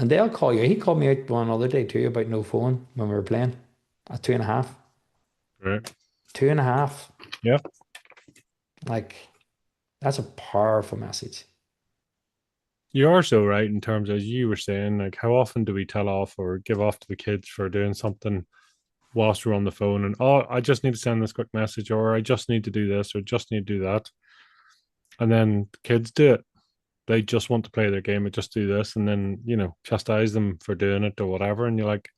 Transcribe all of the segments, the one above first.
And they'll call you. He called me out one other day too about no phone when we were playing at 2.5. Right. 2.5. Yeah. Like, that's a powerful message. You are so right in terms as you were saying, like how often do we tell off or give off to the kids for doing something whilst we're on the phone and I just need to send this quick message or I just need to do this or just need to do that. And then the kids do it. They just want to play their game and just do this and then, chastise them for doing it or whatever. And you're like,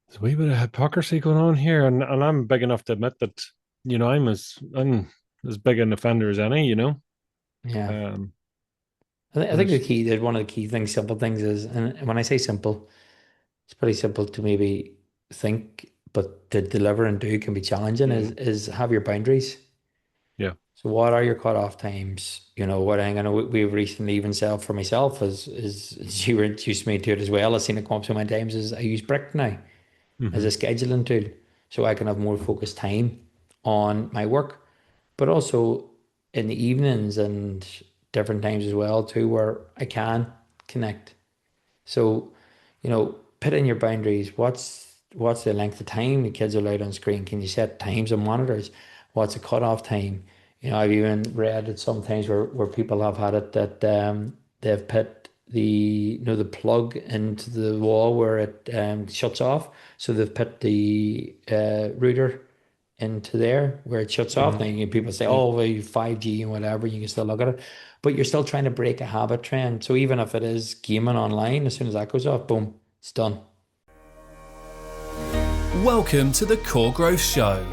there's a wee bit of hypocrisy going on here. And I'm big enough to admit that, I'm as big an offender as any, Yeah. Um I and think the it's key, that one of the key things, simple things is, and when I say simple, it's pretty simple to maybe think, but to deliver and do can be challenging, is have your boundaries. yeah. So what are your cutoff times? What I'm gonna we've recently even said for myself is you introduced me to it as well. I've seen it come up so many times is I use Brick now as Hmm. a scheduling tool so I can have more focused time on my work, but also in the evenings and different times as well too where I can connect. So, put in your boundaries. What's the length of time the kids are allowed on screen? Can you set times and monitors? What's the cutoff time? I've even read it sometimes where people have had it that they've put the plug into the wall where it shuts off. So they've put the router into there where it shuts off. Hmm. Now people say, Yeah. oh, well, 5G and whatever, you can still look at it. But you're still trying to break a habit trend. So even if it is gaming online, as soon as that goes off, boom, it's done. Welcome to the Core Growth Show,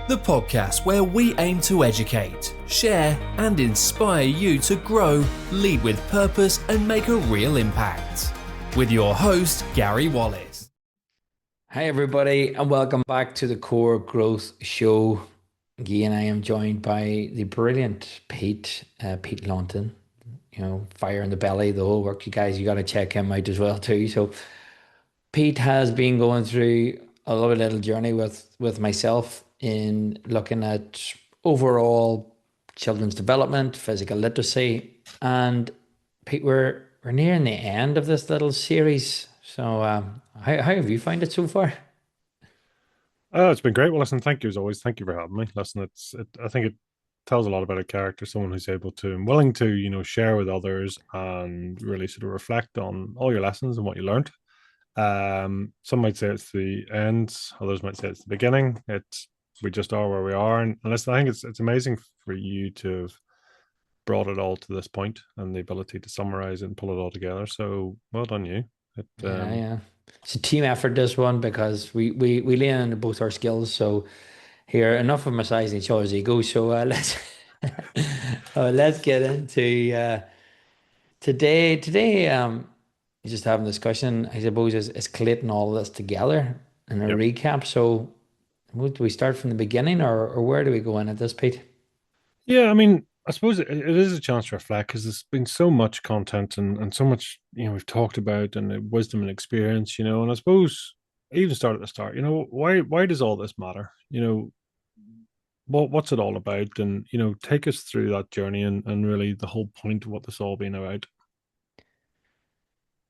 the podcast where we aim to educate, share, and inspire you to grow, lead with purpose, and make a real impact. With your host, Gary Wallace. Hi, everybody, and welcome back to the Core Growth Show. Again, I am joined by the brilliant Pete Lonton. Fire in the belly, the whole work. You guys, you got to check him out as well too. So Pete has been going through a lovely little journey with myself in looking at overall children's development, physical literacy, and Pete, we're nearing the end of this little series. So, how have you found it so far? Oh, it's been great. Well, listen, thank you as always. Thank you for having me. Listen, I think it tells a lot about a character, someone who's able to and willing to, share with others and really sort of reflect on all your lessons and what you learned. Some might say it's the end, others might say it's the beginning. It's we just are where we are, and listen, I think it's amazing for you to have brought it all to this point and the ability to summarize and pull it all together. So well done, you. It Yeah, yeah. It's a team effort, this one, because we lean into both our skills. So here, enough of massaging each other's ego. So let's let's get into today. Today, just having a discussion, I suppose, is collating all this together in a Yep. recap. So, do we start from the beginning, or where do we go in at this, Pete? Yeah, I mean, I suppose it is a chance to reflect because there's been so much content and so much, we've talked about and wisdom and experience, and I suppose I even start at the start, why does all this matter? What's it all about? And, take us through that journey and really the whole point of what this all been about.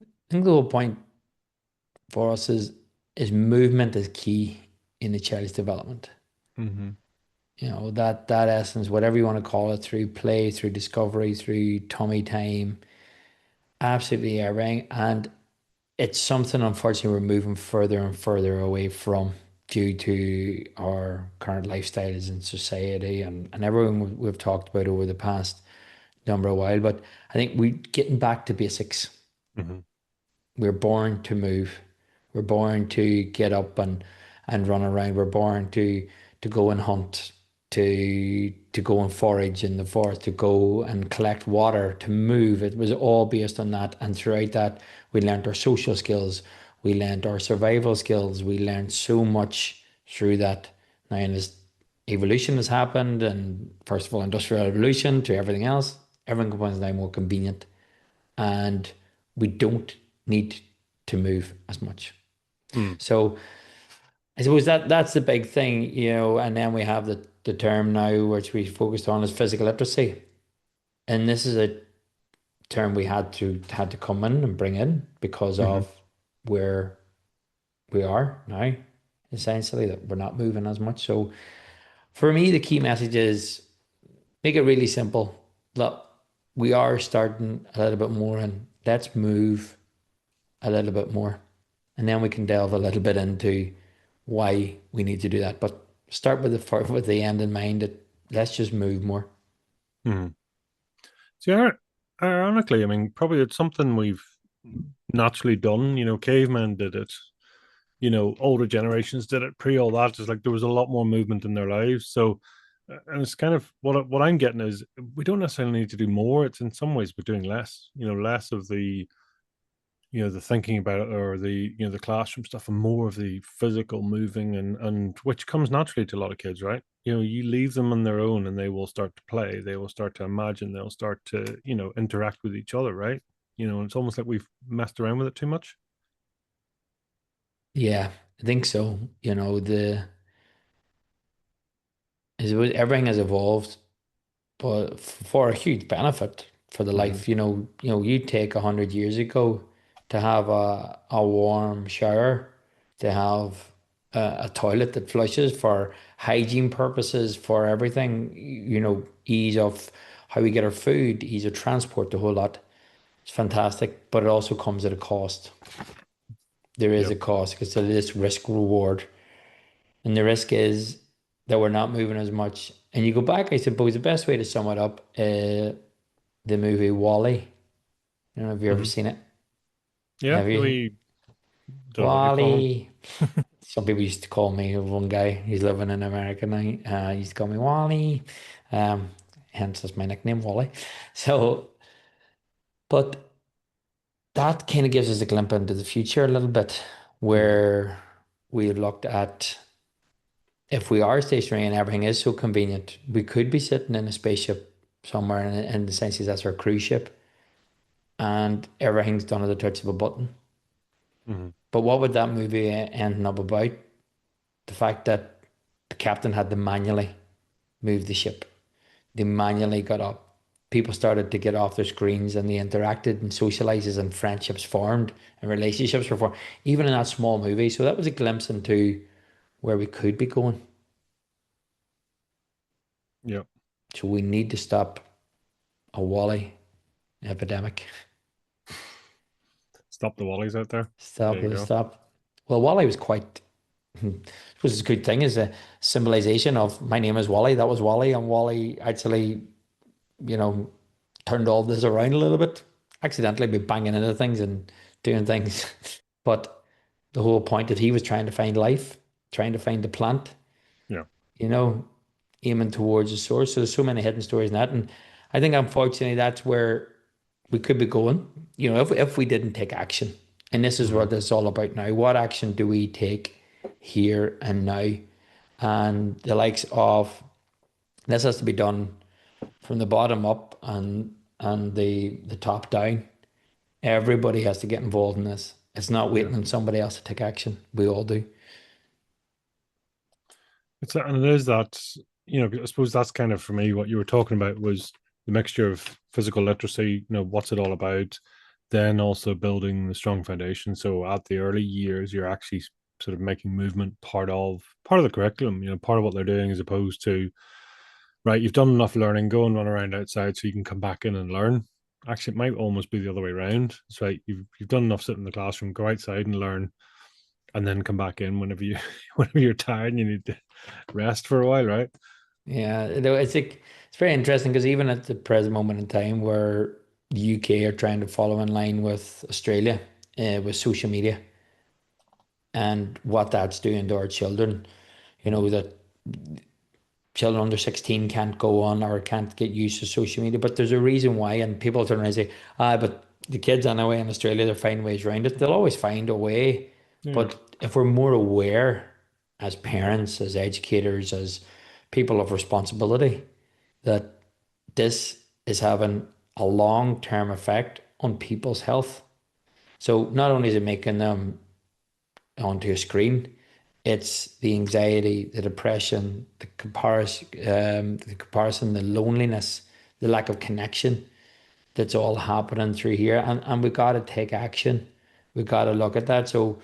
I think the whole point for us is movement is key in the child's development. Mm-hmm. That essence, whatever you want to call it, through play, through discovery, through tummy time, absolutely everything. And it's something, unfortunately, we're moving further and further away from due to our current lifestyles in society and everything we've talked about over the past number of while. But I think we getting back to basics. Mm-hmm. We're born to move. We're born to get up and run around. We're born to go and hunt, to go and forage in the forest, to go and collect water, to move. It was all based on that. And throughout that, we learned our social skills. We learned our survival skills. We learned so much through that. Now, and as evolution has happened, and first of all, industrial revolution to everything else, everything becomes now more convenient and we don't need to move as much. Mm. So I suppose that's the big thing, and then we have the term now which we focused on is physical literacy. And this is a term we had to come in and bring in because Hmm. of where we are now, essentially, that we're not moving as much. So for me, the key message is make it really simple. Look, we are starting a little bit more and let's move a little bit more. And then we can delve a little bit into why we need to do that. But start with with the end in mind that let's just move more. Hmm. See, ironically, I mean, probably it's something we've naturally done. Cavemen did it. Older generations did it pre all that. It's like there was a lot more movement in their lives. So, and it's kind of what I'm getting is we don't necessarily need to do more. It's in some ways we're doing less. Less of the thinking about it or the classroom stuff and more of the physical moving and which comes naturally to a lot of kids, right? You leave them on their own and they will start to play, they will start to imagine, they'll start to interact with each other, right? It's almost like we've messed around with it too much. Yeah, I think so. Everything has evolved, but for a huge benefit for the Hmm. life. You take 100 years ago to have a warm shower, to have a toilet that flushes for hygiene purposes, for everything, ease of how we get our food, ease of transport, the whole lot. It's fantastic, but it also comes at a cost. There is Yep. a cost because there is risk reward. And the risk is that we're not moving as much. And you go back, I suppose the best way to sum it up, the movie Wally. I don't know if you've ever Hmm. seen it. Yeah, Have you? we don't know what you call him. Wally. Some people used to call me one guy. He's living in America now. He used to call me Wally. Um, hence that's my nickname, Wally. So, but that kind of gives us a glimpse into the future a little bit, Hmm. where we looked at if we are stationary and everything is so convenient, we could be sitting in a spaceship somewhere, in the sense that that's our cruise ship, and everything's done at the touch of a button. Hmm. But what would that movie end up about? The fact that the captain had to manually move the ship. They manually got up. People started to get off their screens and they interacted and socializes and friendships formed and relationships were formed, even in that small movie. So that was a glimpse into where we could be going. Yep. So we need to stop a Wally epidemic. Stop the wallies out there. There Stop, you yeah, go. stop. Well, Wally was quite, was a good thing, is a symbolization of my name is Wally. That was Wally, and Wally actually, you know, turned all this around a little bit, accidentally by banging into things and doing things. But the whole point that he was trying to find life, trying to find the plant, Yeah. you know, aiming towards the source. So there's so many hidden stories in that. And I think unfortunately that's where we could be going, if we didn't take action. And this is Hmm. what it's all about now. What action do we take here and now? And the likes of this has to be done from the bottom up and the top down. Everybody has to get involved in this. It's not Yeah. waiting on somebody else to take action. We all do. And it is that, I suppose that's kind of for me what you were talking about was the mixture of physical literacy, what's it all about, then also building the strong foundation. So at the early years, you're actually sort of making movement part of the curriculum, part of what they're doing, as opposed to, right, you've done enough learning, go and run around outside so you can come back in and learn. Actually, it might almost be the other way around. It's right, you've done enough sitting in the classroom, go outside and learn, and then come back in whenever you whenever you're tired and you need to rest for a while, right? Yeah, though it's like it's very interesting because even at the present moment in time, where the UK are trying to follow in line with Australia, with social media and what that's doing to our children, that children under 16 can't go on or can't get used to social media. But there's a reason why, and people turn around and say, but the kids anyway in Australia, they're finding ways around it. They'll always find a way. Yeah. But if we're more aware as parents, as educators, as people of responsibility, that this is having a long-term effect on people's health. So not only is it making them onto a screen, it's the anxiety, the depression, the comparison, the loneliness, the lack of connection. that's all happening through here, and we got to take action. We got to look at that. So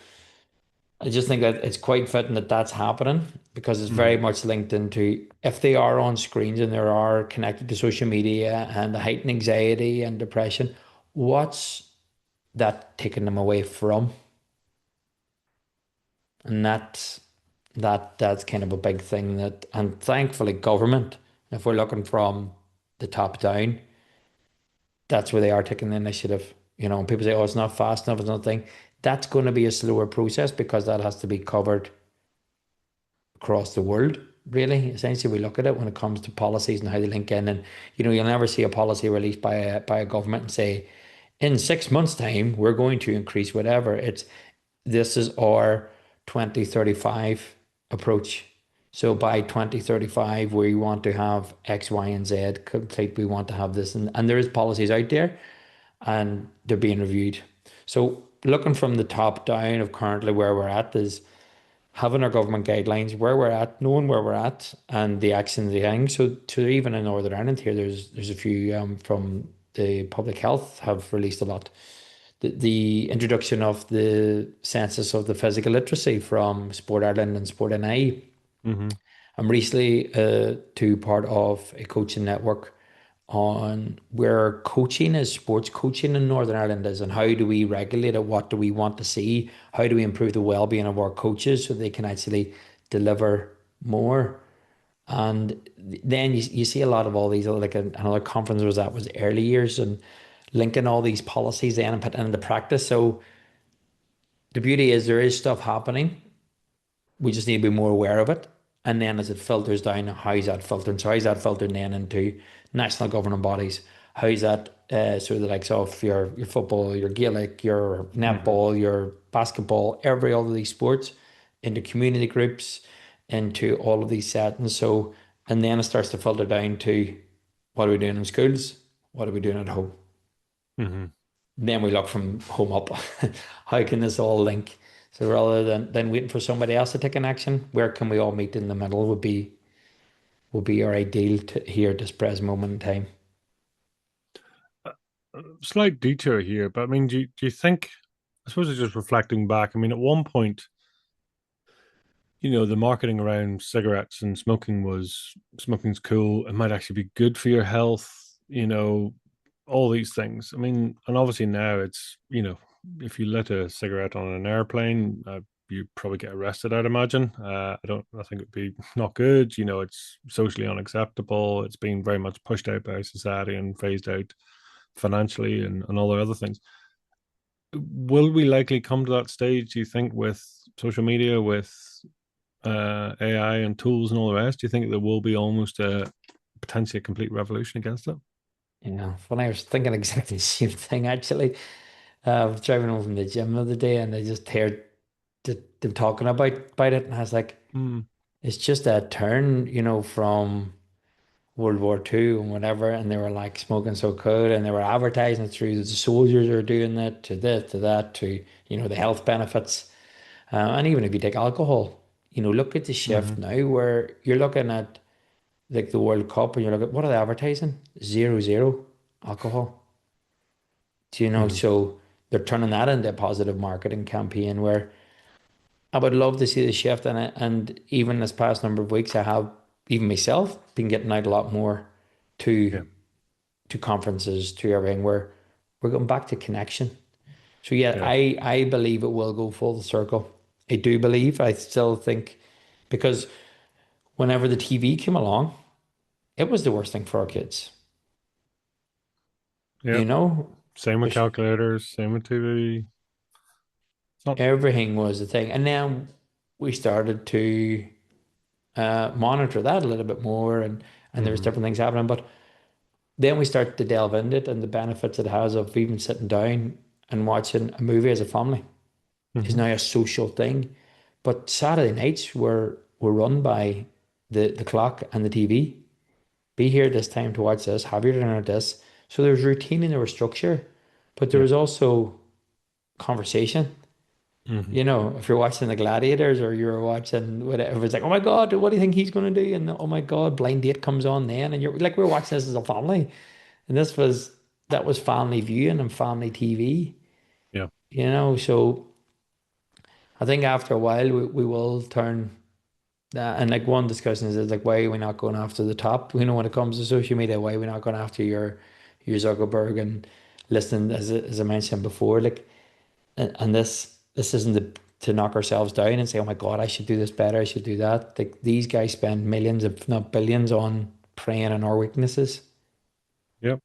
I just think that it's quite fitting that that's happening because it's very Hmm. much linked into if they are on screens and they are connected to social media and the heightened anxiety and depression, what's that taking them away from? And that's kind of a big thing that, and thankfully government, if we're looking from the top down, that's where they are taking the initiative. And people say, oh, it's not fast enough, it's not a thing. That's going to be a slower process because that has to be covered across the world, really. Essentially, we look at it when it comes to policies and how they link in. And, you'll never see a policy released by a government and say, in 6 months' time, we're going to increase whatever. This is our 2035 approach. So by 2035, we want to have X, Y, and Z complete. We want to have this. And there is policies out there and they're being reviewed. So looking from the top down of currently where we're at is having our government guidelines, where we're at, knowing where we're at, and the actions they hang. So to even in Northern Ireland here, there's a few from the public health have released a lot. The introduction of the census of the physical literacy from Sport Ireland and Sport NI. Hmm. I'm recently to part of a coaching network on where coaching is, sports coaching in Northern Ireland is, and how do we regulate it? What do we want to see? How do we improve the well-being of our coaches so they can actually deliver more? And then you see a lot of all these, like another conference was early years and linking all these policies then and putting into practice. So the beauty is there is stuff happening. We just need to be more aware of it. And then as it filters down, how's that filtering? So how's that filtering then into national governing bodies? How's that sort of the likes of your football, your Gaelic, your Hmm. netball, your basketball, every all of these sports into community groups, into all of these settings. So, and then it starts to filter down to what are we doing in schools? What are we doing at home? Hmm. Then we look from home up. How can this all link? So rather than waiting for somebody else to take an action, where can we all meet in the middle would be our ideal to here at this present moment in time. Slight detour here, but I mean, do you think? I suppose it's just reflecting back. I mean, at one point, the marketing around cigarettes and smoking's cool. It might actually be good for your health. All these things. I mean, and obviously now it's if you lit a cigarette on an airplane, you probably get arrested. I'd imagine. I don't. I think it'd be not good. It's socially unacceptable. It's been very much pushed out by society and phased out financially and all the other things. Will we likely come to that stage? Do you think with social media, with AI and tools and all the rest? Do you think there will be almost a potentially a complete revolution against it? Yeah, funny. I was thinking exactly the same thing actually. I was driving home from the gym the other day, and I just heard them talking about it, and I was like, Mm, it's just a turn, from World War II and whatever, and they were like smoking so cool, and they were advertising it through the soldiers are doing it to this, to that, to the health benefits. And even if you take alcohol, look at the shift hmm. now where you're looking at like the World Cup and you're looking, what are they advertising? 0-0 alcohol. Do Hmm. so they're turning that into a positive marketing campaign where I would love to see the shift in it. And even this past number of weeks, I have even myself been getting out a lot more to Yeah, conferences, to everything where we're going back to connection. So yeah, yeah, I believe it will go full circle. I do believe. I still think because whenever the TV came along, it was the worst thing for our kids. yeah. You know, Same with There's calculators. Same with TV. It's not. everything was the thing, and then we started to monitor that a little bit more, and there was Hmm. different things happening. But then we start to delve into it and the benefits it has of even sitting down and watching a movie as a family is Hmm. now a social thing. But Saturday nights were run by the clock and the TV. Be here this time to watch this, have your dinner at this. So there was routine and there was structure, but there Yeah. was also conversation. Hmm. If you're watching the Gladiators or you're watching whatever, it's like, oh my God, what do you think he's going to do? And oh my God, blind date comes on then. And you're like, we're watching this as a family. And this was that was family viewing and family TV, Yeah. so I think after a while we will turn that. And like one discussion is like, why are we not going after the top? When it comes to social media, why are we not going after your Zuckerberg and listening, as I mentioned before, like, and this isn't to knock ourselves down and say, oh my God, I should do this better, I should do that. Like these guys spend millions, if not billions, on preying on our weaknesses. Yep.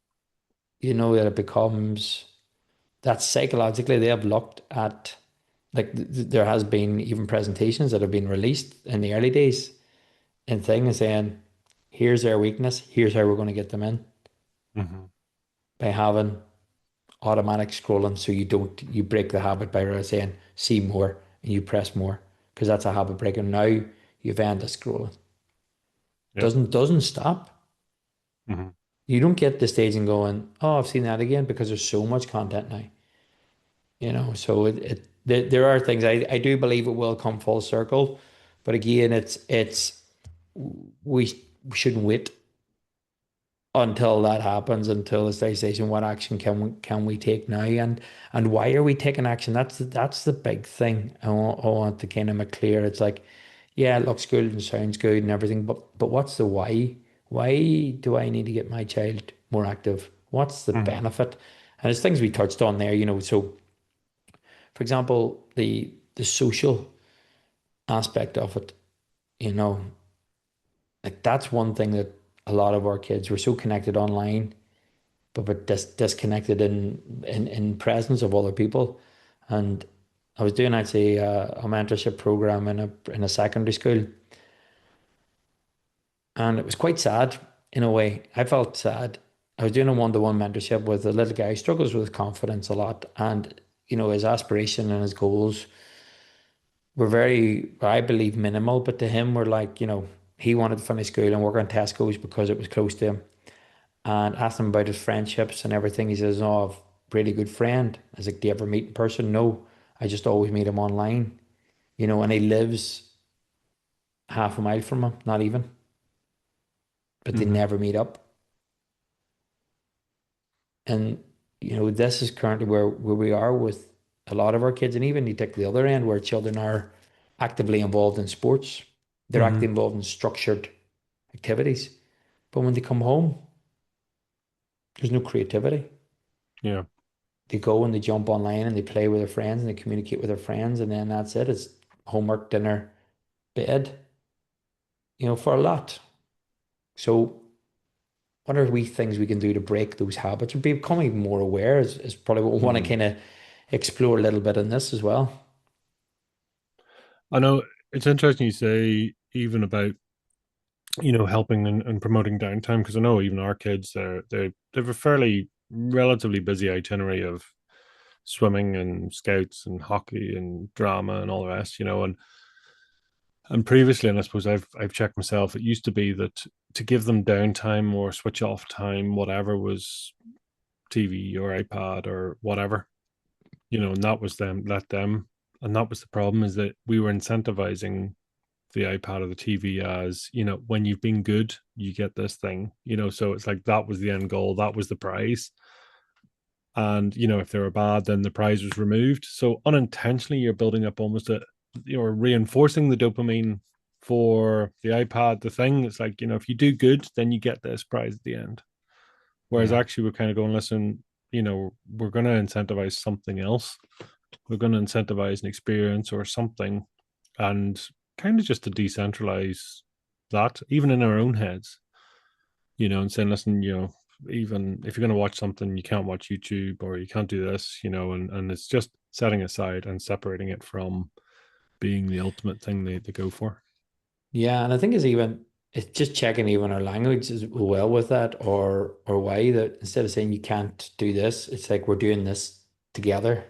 That it becomes that psychologically they have looked at, like there has been even presentations that have been released in the early days and thing and saying, here's their weakness, here's how we're going to get them in Hmm. by having automatic scrolling, so you break the habit by saying see more and you press more, because that's a habit breaker. Now you've ended scrolling. Yep. Doesn't stop. Hmm. You don't get the stage and going, oh, I've seen that again, because there's so much content now. So there are things, I do believe it will come full circle, but again, it's we shouldn't wait until that happens, until the stage station. What action can we take now, and why are we taking action? That's the big thing. I want to kind of make clear. It's like, yeah, it looks good and sounds good and everything, but what's the why? Why do I need to get my child more active? What's the Hmm. benefit? And it's things we touched on there. So for example, the social aspect of it, you know, like that's one thing that a lot of our kids were so connected online, but disconnected in presence of other people. And I was doing actually a mentorship program in a secondary school, and it was quite sad in a way. I felt sad. I was doing a one-to-one mentorship with a little guy who struggles with confidence a lot, and his aspiration and his goals were very, I believe, minimal. But to him, were like, he wanted to finish school and work on Tesco's because it was close to him. And asked him about his friendships and everything. He says, "No, I've a really good friend." I was like, "Do you ever meet in person?" "No, I just always meet him online." And he lives half a mile from him, not even, but they Hmm. never meet up. And this is currently where we are with a lot of our kids. And even you take the other end, where children are actively involved in sports, they're Hmm. actively involved in structured activities. But when they come home, there's no creativity. Yeah. They go and they jump online and they play with their friends and they communicate with their friends, and then that's it. It's homework, dinner, bed, for a lot. So what are we things we can do to break those habits and become even more aware is probably what we want to Hmm. kind of explore a little bit in this as well. I know it's interesting you say even about helping and promoting downtime, because I know even our kids they've a fairly relatively busy itinerary of swimming and scouts and hockey and drama and all the rest, and previously, and I suppose I've checked myself, it used to be that to give them downtime or switch off time, whatever, was TV or iPad or whatever, and that was them, let them. And that was the problem, is that we were incentivizing the iPad or the TV as, when you've been good, you get this thing, so it's like that was the end goal, that was the prize. And, if they were bad, then the prize was removed. So unintentionally, you're building up almost you're reinforcing the dopamine for the iPad, the thing. It's like, if you do good, then you get this prize at the end. Whereas Yeah. actually, we're kind of going, listen, we're going to incentivize something else. We're going to incentivize an experience or something, and kind of just to decentralize that, even in our own heads, and saying, listen, even if you're going to watch something, you can't watch YouTube or you can't do this, and it's just setting aside and separating it from being the ultimate thing they go for. Yeah, and I think it's just checking even our language as well with that, or why that instead of saying you can't do this, it's like we're doing this together.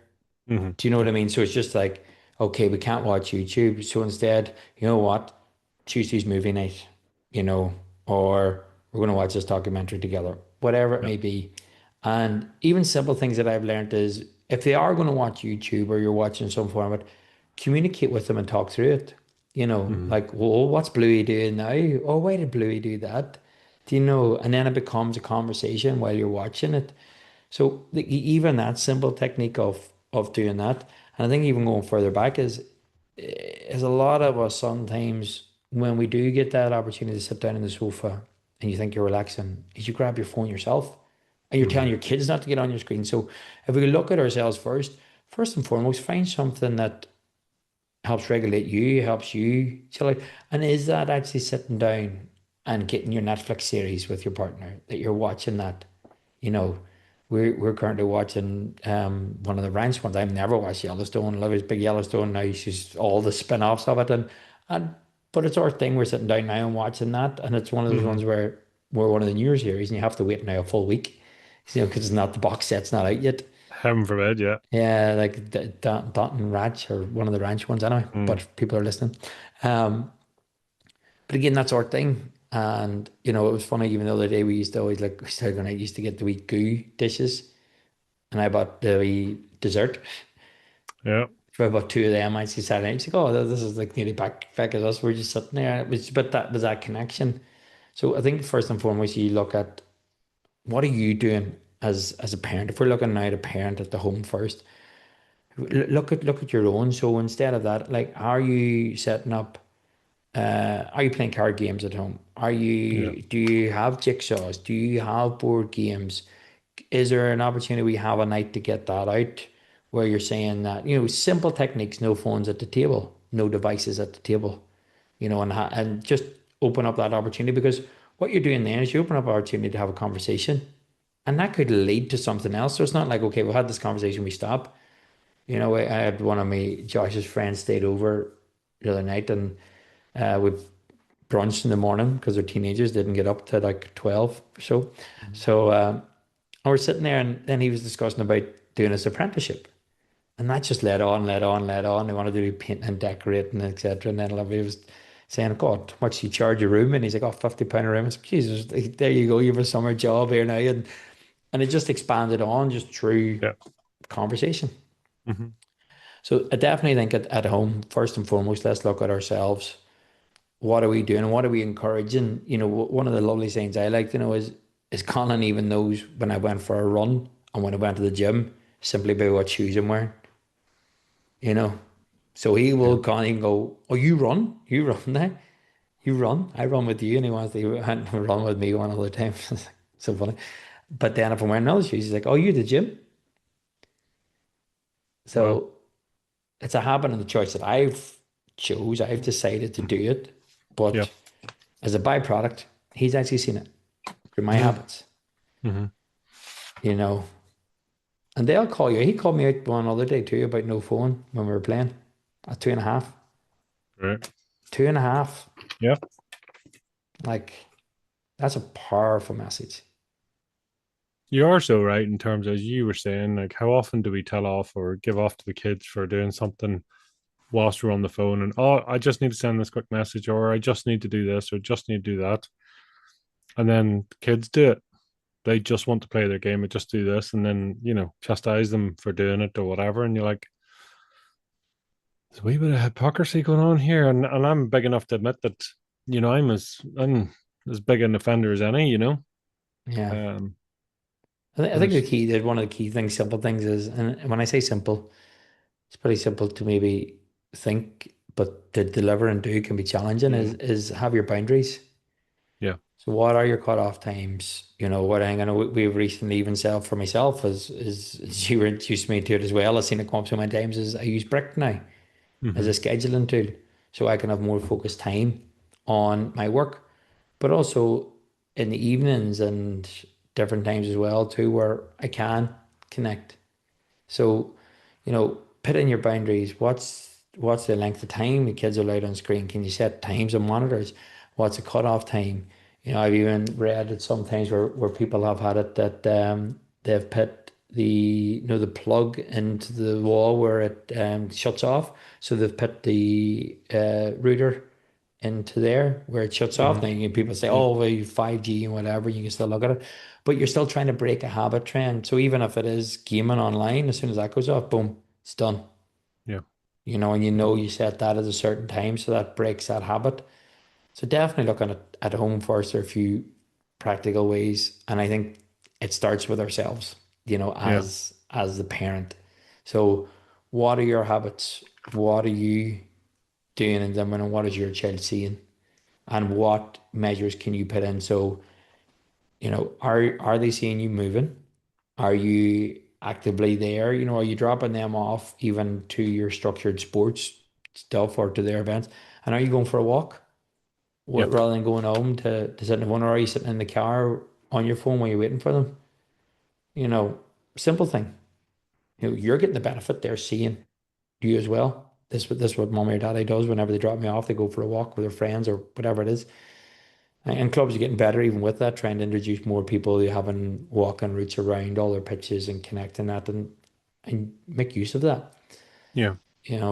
Mm-hmm. Do you know what Yeah. I mean? So it's just like, okay, we can't watch YouTube. So instead, you know what? Tuesday's movie night, you know, or we're going to watch this documentary together, whatever it Yeah. may be. And even simple things that I've learned is if they are going to watch YouTube or you're watching some form of it, communicate with them and talk through it. Mm-hmm. Like, well, what's Bluey doing now? Oh, why did Bluey do that? Do you know? And then it becomes a conversation while you're watching it. So even that simple technique of doing that, and I think even going further back is a lot of us sometimes when we do get that opportunity to sit down on the sofa and you think you're relaxing, is you grab your phone yourself and you're telling Hmm. your kids not to get on your screen. So if we look at ourselves first and foremost, find something that helps regulate you, helps you chill out. And is that actually sitting down and getting your Netflix series with your partner that you're watching that? You know, we're currently watching one of the ranch ones. I've never watched Yellowstone. Livy's big Yellowstone now. She's all the spin-offs of it, and but it's our thing. We're sitting down now and watching that, and it's one of those Hmm. ones where we're one of the newer series, and you have to wait now a full week, because it's not the box set's not out yet. Heaven forbid, yeah. Yeah, like Dalton Ranch or one of the ranch ones anyway. But Mm. if people are listening, um, but again, that's our thing. And it was funny. Even the other day, we used to always like Saturday night used to get the wee goo dishes, and I bought the wee dessert Yeah. for about two of them. I'd see Saturday night. She's like, "Oh, this is like nearly back as us. We're just sitting there." But that was that connection. So I think first and foremost, you look at what are you doing as a parent. If we're looking now at a parent at the home first, look at your own. So instead of that, like, are you setting up? Are you playing card games at home? Yeah. Do you have jigsaws? Do you have board games? Is there an opportunity we have a night to get that out where you're saying that, simple techniques, no phones at the table, no devices at the table, and just open up that opportunity because what you're doing then is you open up an opportunity to have a conversation and that could lead to something else. So it's not like, okay, we had this conversation, we stop. I had one of my Josh's friends stayed over the other night and we brunch in the morning because their teenagers didn't get up to like 12 or so. Mhm. So and we're sitting there and then he was discussing about doing his apprenticeship. And that just led on, led on, led on. They wanted to do painting and decorating, etc. And then Olivia was saying, God, how much do you charge a room? And he's like, oh, £50 a room. I was like, Jesus, there you go. You have a summer job here now. And it just expanded on just through Yeah. conversation. Hmm. So I definitely think at home, first and foremost, let's look at ourselves. What are we doing? What are we encouraging? One of the lovely things I like to know is Colin even knows when I went for a run and when I went to the gym simply by what shoes I'm wearing, you know. So he Yeah. will Colin can go, oh, you run? You run now? You run? I run with you. And he wants to run with me one other time. It's like, so funny. But then if I'm wearing other shoes, he's like, oh, you the gym? Wow. So it's a habit and the choice that I've decided to do it. Yeah. But as a byproduct, he's actually seen it through my Hmm. habits, Hmm. you know. And they'll call you. He called me out one other day too about no phone when we were playing at 2.5. Right. 2.5. Yeah. Like, that's a powerful message. You are so right in terms as you were saying, like how often do we tell off or give off to the kids for doing something whilst we're on the phone and I just need to send this quick message or I just need to do this or just need to do that. And then the kids do it. They just want to play their game and just do this and then, chastise them for doing it or whatever. And you're like, there's a wee bit of hypocrisy going on here. And I'm big enough to admit that, I'm as big an offender as any. Yeah. Um I and think it's one of the key things, simple things is, and when I say simple, it's pretty simple to maybe think, but to deliver and do can be challenging, mm, is have your boundaries. yeah. So what are your cutoff times? What I know we've recently even said for myself is you were introduced me to it as well. I've seen it come up so many times is I use Brick now as a Hmm. scheduling tool so I can have more focused time on my work, but also in the evenings and different times as well too where I can connect. So, put in your boundaries. What's the length of time the kids are allowed on screen? Can you set times on monitors? What's the cutoff time? I've even read it sometimes where people have had it that they've put the plug into the wall where it shuts off. So they've put the router into there where it shuts off. Hmm. Now people say, Yeah. oh, well, you 5G and whatever, you can still look at it. But you're still trying to break a habit trend. So even if it is gaming online, as soon as that goes off, boom, it's done. Yeah. And you set that at a certain time, so that breaks that habit. So definitely looking at home first are a few practical ways. And I think it starts with ourselves. Yeah. as the parent. So what are your habits? What are you doing in them, and what is your child seeing? And what measures can you put in? So, are they seeing you moving? Are you actively there? Are you dropping them off even to your structured sports stuff or to their events? And are you going for a walk? Yeah. Rather than going home to sit in the phone, or are you sitting in the car on your phone while you're waiting for them? You know, Simple thing. You're getting the benefit. They're seeing you as well. This is what mommy or daddy does whenever they drop me off. They go for a walk with their friends or whatever it is. And clubs are getting better even with that, trying to introduce more people who having walking routes around all their pitches and connecting that and make use of that. Yeah.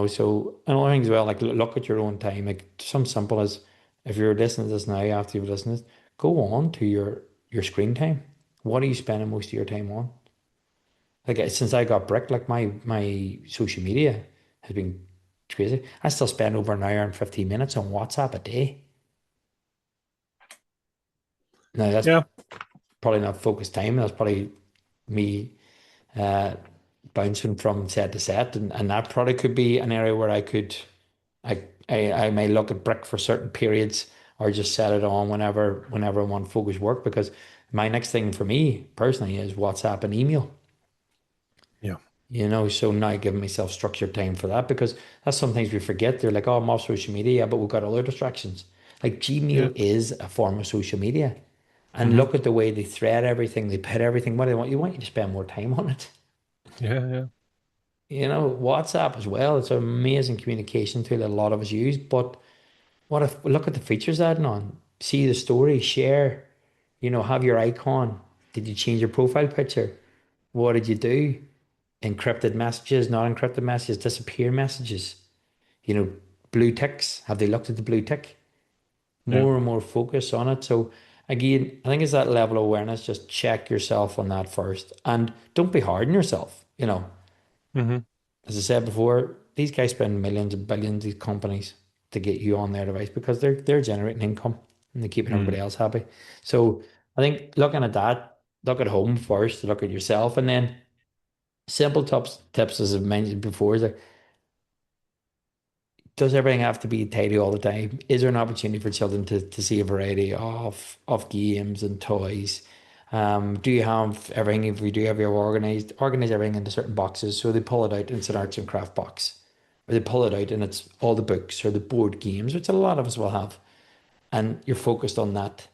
So another thing as well, like look at your own time. Like some simple as if you're listening to this now after you've listened to this, go on to your screen time. What are you spending most of your time on? Like since I got Brick, like my social media has been crazy. I still spend over an hour and 15 minutes on WhatsApp a day. Now that's Yeah. probably not focused time. That's probably me uh, bouncing from set to set, and that probably could be an area where I may look at Brick for certain periods or just set it on whenever I want focus work, because my next thing for me personally is WhatsApp and email. Yeah. So now giving myself structured time for that, because that's sometimes we forget. They're like, oh, I'm off social media, yeah, but we've got other distractions. Like Yeah. Gmail is a form of social media. And Mm-hmm. look at the way they thread everything, they put everything. What do they want? You want you to spend more time on it. Yeah. Yeah. WhatsApp as well. It's an amazing communication tool that a lot of us use. But what if look at the features adding on? See the story, share, have your icon. Did you change your profile picture? What did you do? Encrypted messages, not encrypted messages, disappear messages. You know, Blue ticks. Have they looked at the blue tick? Yeah. More and more focus on it. So again, I think it's that level of awareness. Just check yourself on that first, and don't be hard on yourself. Mm-hmm. As I said before, these guys spend millions and billions, these companies, to get you on their device because they're generating income and they're keeping Mm. everybody else happy. So I think looking at that, look at home first, look at yourself, and then simple tips as I've mentioned before is like, does everything have to be tidy all the time? Is there an opportunity for children to see a variety of games and toys? Do you have everything? If we do have you organize everything into certain boxes, so they pull it out and it's an arts and craft box, or they pull it out and it's all the books or the board games, which a lot of us will have, and you're focused on that.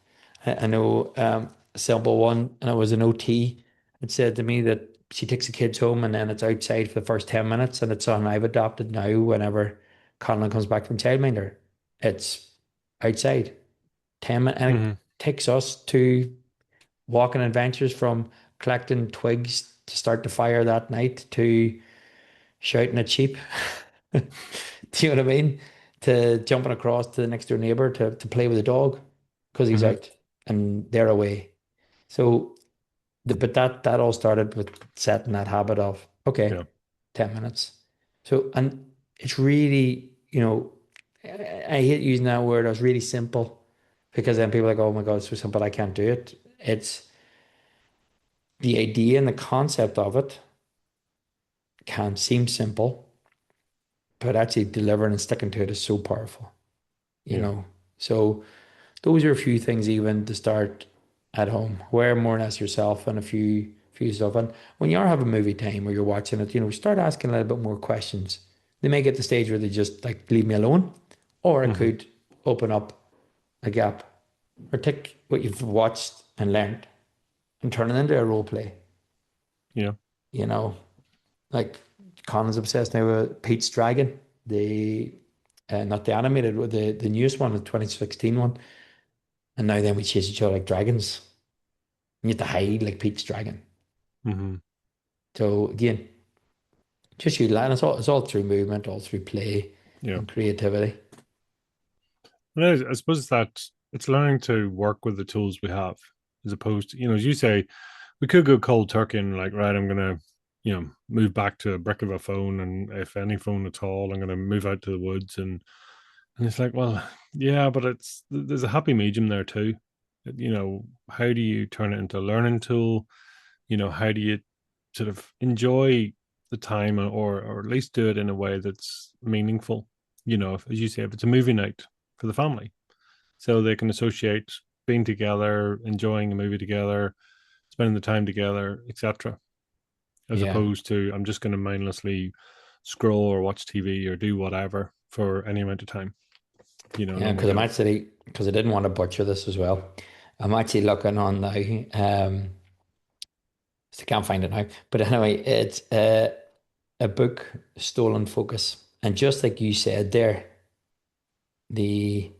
I know a simple one, and it was an OT. It said to me that she takes the kids home and then it's outside for the first 10 minutes, and it's something I've adopted now whenever Colin comes back from childminder. It's outside 10 minutes, and it Mm-hmm. takes us to walking adventures from collecting twigs to start the fire that night to shouting at sheep. Do you know what I mean? To jumping across to the next door neighbor to play with the dog because he's Mm-hmm. out and they're away. So, but that all started with setting that habit of, okay, Yeah. 10 minutes. So, and it's really, I hate using that word. It's really simple because then people are like, oh my God, it's so simple. I can't do it. It's the idea and the concept of it can seem simple, but actually delivering and sticking to it is so powerful, you Yeah. know. So those are a few things even to start at home. Aware more or less yourself and a few stuff. And when you are having movie time or you're watching it, start asking a little bit more questions. They may get to the stage where they just like leave me alone, or it Mm-hmm. could open up a gap or take what you've watched and learned and turn it into a role play. Yeah. You know, like Colin's obsessed now with Pete's Dragon, the not the animated, but the newest one, the 2016 one. And now then we chase each other like dragons. You have to hide like Pete's Dragon. Mm-hmm. So again, just you learn. It's all through movement, all through play Yeah. and creativity. And I suppose it's that it's learning to work with the tools we have, as opposed to, as you say, we could go cold turkey and like, right, I'm gonna, move back to a brick of a phone, and if any phone at all, I'm gonna move out to the woods, and it's like, well, yeah, but there's a happy medium there too. How do you turn it into a learning tool? How do you sort of enjoy the time, or at least do it in a way that's meaningful. As you say, if it's a movie night for the family, so they can associate being together, enjoying a movie together, spending the time together, etc., as Yeah. opposed to I'm just going to mindlessly scroll or watch TV or do whatever for any amount of time. Yeah, Not make it. because I didn't want to butcher this as well. I'm actually looking on now. So I can't find it now. But anyway, it's a book, Stolen Focus. And just like you said there, the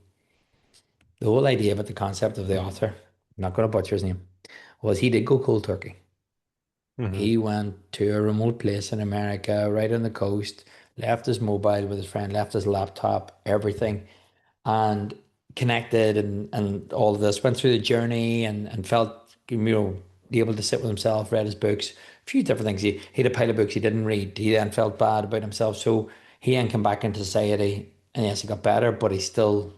the whole idea about the concept of the author, I'm not going to butcher his name, was he did go cold turkey. Mm-hmm. He went to a remote place in America, right on the coast, left his mobile with his friend, left his laptop, everything, and connected and all of this, went through the journey and felt, able to sit with himself, read his books, a few different things. He had a pile of books he didn't read. He then felt bad about himself. So he then came back into society and yes, he got better, but he still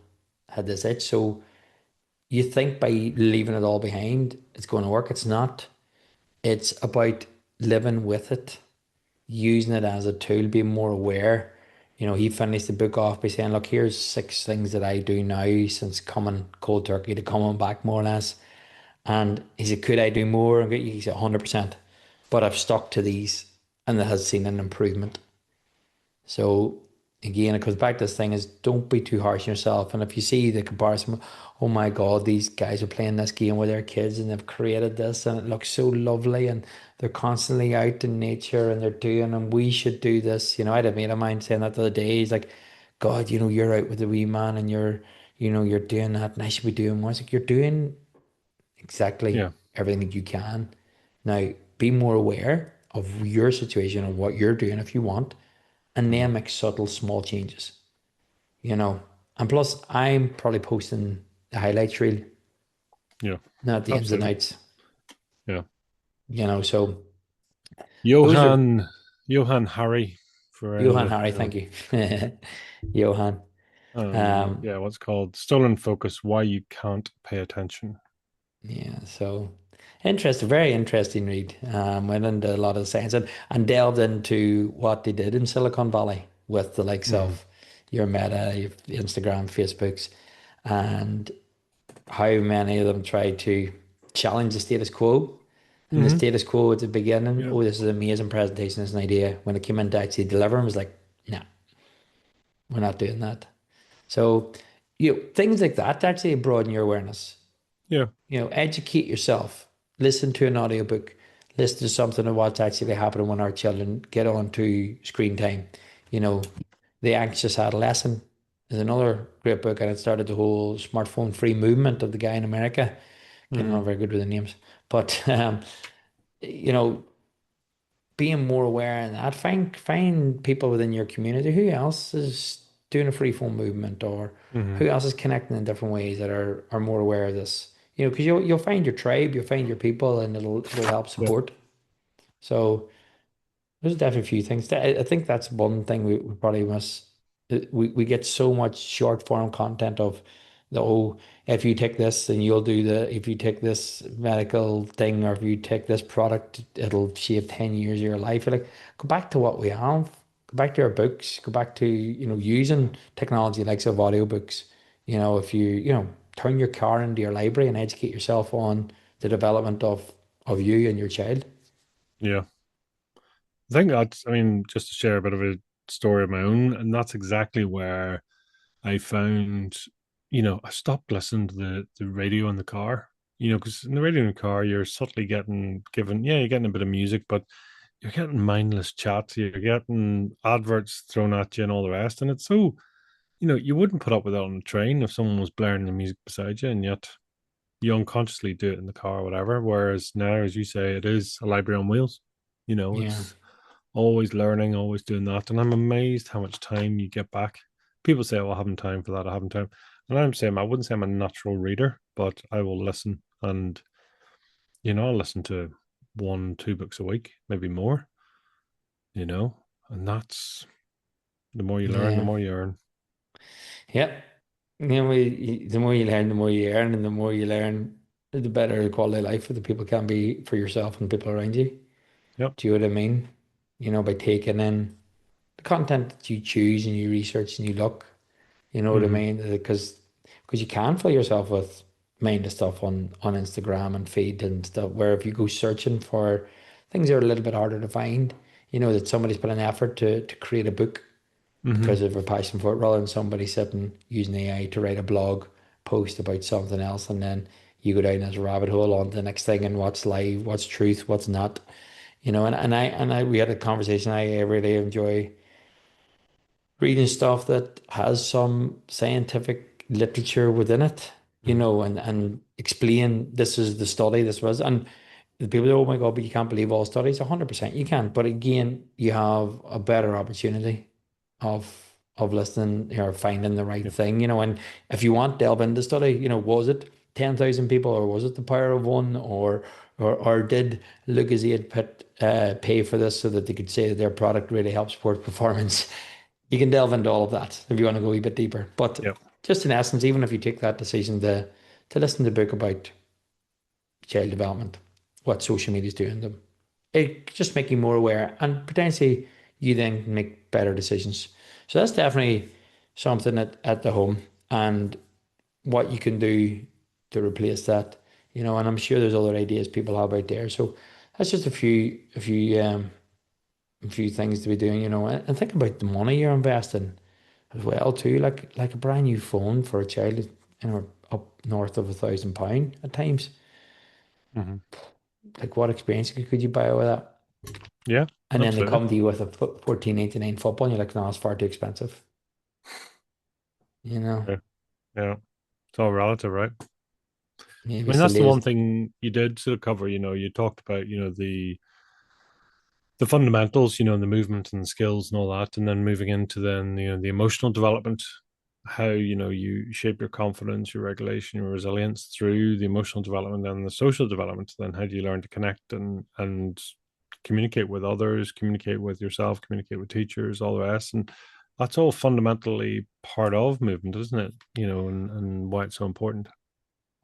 had this itch. So you think by leaving it all behind, it's going to work. It's not. It's about living with it, using it as a tool, being more aware. He finished the book off by saying, look, here's 6 things that I do now since coming cold turkey to coming back more or less. And he said, could I do more? And he said, 100%. But I've stuck to these and it has seen an improvement. So again, it goes back to this thing is don't be too harsh on yourself. And if you see the comparison, oh my God, these guys are playing this game with their kids and they've created this and it looks so lovely and they're constantly out in nature and they're doing and we should do this. I had a mate of mine saying that the other day. He's like, God, you're out with the wee man and you're doing that and I should be doing more. It's like you're doing exactly Yeah. everything that you can. Now, be more aware of your situation and what you're doing if you want and Mm-hmm. then make subtle small changes, you know. And plus, I'm probably posting the highlights reel, Yeah. not the ins and Absolutely. outs, Yeah. So those are Johann Harry, for Johan anyone, Harry, thank you. Johan. Um, yeah, what's called Stolen Focus: Why You Can't Pay Attention. yeah, so interesting, very interesting read. Went into a lot of science and delved into what they did in Silicon Valley with the likes Mm-hmm. of your Meta, your Instagram, Facebooks, and how many of them tried to challenge the status quo. And the Mm-hmm. status quo at the beginning, Yeah. oh, this is an amazing presentation, this is an idea. When it came in to actually deliver, it was like, no, we're not doing that. So, things like that actually broaden your awareness. Yeah. Educate yourself. Listen to an audiobook. Listen to something of what's actually happening when our children get onto screen time. You know, The Anxious Adolescent is another great book, and it started the whole smartphone free movement of the guy in America. Again, I'm Mm-hmm. not very good with the names, but you know, being more aware and that find people within your community who else is doing a free phone movement or Mm-hmm. who else is connecting in different ways that are more aware of this. Because you'll find your tribe, you'll find your people, and it'll help Yeah. support. So there's definitely a few things. I think that's one thing we probably must. We get so much short form content of if you take this and you'll do if you take this medical thing or if you take this product, it'll shave 10 years of your life. You're like, go back to what we have, go back to our books, go back to, using technology like so of audiobooks. If you turn your car into your library and educate yourself on the development of you and your child. Yeah. I think that's, I mean, just to share a bit of a story of my own, and that's exactly where I found, I stopped listening to the radio in the car, because in the radio in the car, you're subtly you're getting a bit of music, but you're getting mindless chats, you're getting adverts thrown at you and all the rest. And it's so, you wouldn't put up with that on the train if someone was blaring the music beside you, and yet you unconsciously do it in the car or whatever. Whereas now, as you say, it is a library on wheels. Yeah. It's always learning, always doing that. And I'm amazed how much time you get back. People say, "Oh, I haven't time for that. I haven't time." And I'm saying, I wouldn't say I'm a natural reader, but I will listen. And, I'll listen to 1, 2 books a week, maybe more, and that's the more you learn, the Yeah. more you earn. Yep. The more you learn, the more you earn, and the more you learn, the better the quality of life for the people can be for yourself and people around you. Yep. Do you know what I mean? By taking in the content that you choose and you research and you look, you know what I Hmm. mean? Because you can fill yourself with mindless stuff on Instagram and feed and stuff. Where if you go searching for things that are a little bit harder to find, that somebody's put an effort to create a book Hmm. because of their passion for it, rather than somebody sitting using AI to write a blog post about something else, and then you go down this rabbit hole on the next thing and what's live, what's truth, what's not. And I we had a conversation. I really enjoy reading stuff that has some scientific literature within it, Hmm. and explain this is the study, this was, and the people go, oh my God, but you can't believe all studies. 100% you can. But again, you have a better opportunity of listening or finding the right Yep. thing, and if you want delve into study, was it 10,000 people, or was it the power of one, or did Lucas Aid pay for this so that they could say that their product really helps sports performance? You can delve into all of that if you want to go a bit deeper. But Yep. just in essence, even if you take that decision to listen to the book about child development, what social media is doing to them, it just make you more aware, and potentially you then make better decisions. So that's definitely something at the home, and what you can do to replace that, and I'm sure there's other ideas people have out there. So that's just a few things to be doing, and think about the money you're investing as well too. Like a brand new phone for a child, up north of £1,000 at times. Hmm. Like what experience could you buy with that? Yeah, And then they absolutely. come to you with a 14.99 football, and you're like, no, it's far too expensive. You know, Yeah. Yeah. It's all relative, right? I maybe mean, it's the that's the one latest. thing you did sort of cover. You talked about, the fundamentals, and the movement and the skills and all that, and then moving into then, the emotional development, how, you shape your confidence, your regulation, your resilience through the emotional development and the social development. Then how do you learn to connect and communicate with others, communicate with yourself, communicate with teachers, all the rest. And that's all fundamentally part of movement, isn't it? And why it's so important.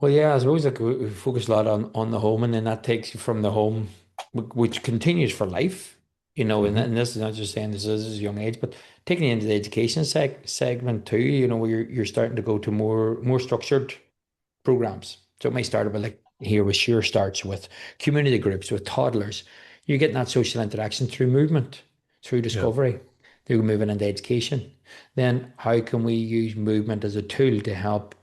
Well, yeah, I suppose like we focus a lot on the home, and then that takes you from the home, which continues for life, and, Hmm. and this is not just saying this is a young age, but taking you into the education segment too, where you're starting to go to more structured programs. So it may start with like here with Sure Starts, with community groups, with toddlers. You're getting that social interaction through movement, through Yeah. discovery, through moving into education. Then how can we use movement as a tool to help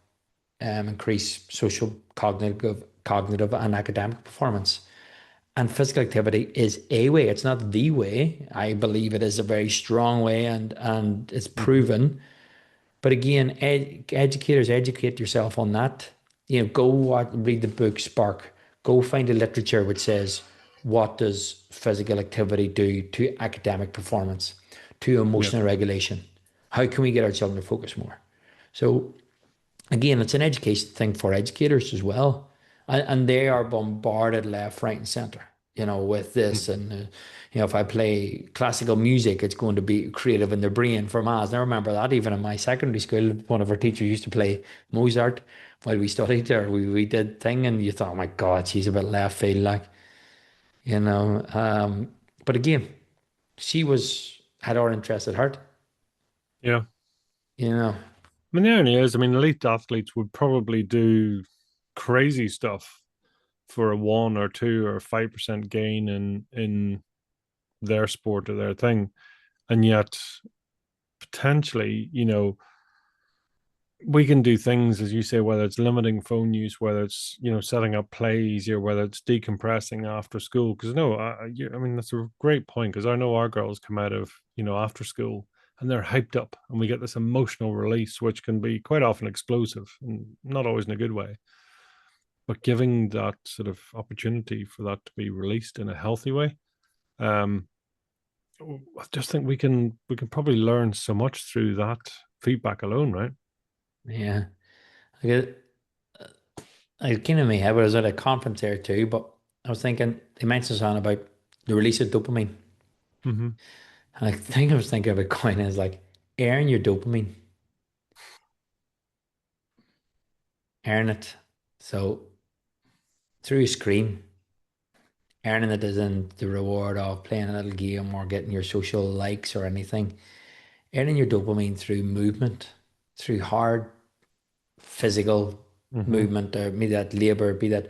increase social cognitive and academic performance? And physical activity is a way. It's not the way. I believe it is a very strong way, and it's Hmm. proven. But again, educators, educate yourself on that. Go read the book Spark. Go find the literature which says what does physical activity do to academic performance, to Yeah. emotional regulation. How can we get our children to focus more? So again, it's an education thing for educators as well. And they are bombarded left, right, and center, with this. Hmm. And, if I play classical music, it's going to be creative in their brain for maths. And I remember that even in my secondary school, one of our teachers used to play Mozart while we studied there. We did thing, and you thought, oh my God, she's a bit left field, like, you know. But again, she had our interest at heart, Yeah. you know. I mean, the only is, I mean, elite athletes would probably do crazy stuff for a 1 or 2 or 5% gain in their sport or their thing, and yet potentially, we can do things, as you say, whether it's limiting phone use, whether it's setting up play easier, whether it's decompressing after school. Because no, I mean that's a great point. Because I know our girls come out of after school and they're hyped up, and we get this emotional release, which can be quite often explosive and not always in a good way. But giving that sort of opportunity for that to be released in a healthy way, um, I just think we can probably learn so much through that feedback alone, right? Yeah. I get it came in my head, but I was at a conference there too. But I was thinking, they mentioned something about the release of dopamine. Mm-hmm. And I think I was thinking about coin is like, earn your dopamine, earn it. So through a screen, Earning it isn't the reward of playing a little game or getting your social likes or anything. Earning your dopamine through movement, through hard physical Mm-hmm. movement, or be that labor, be that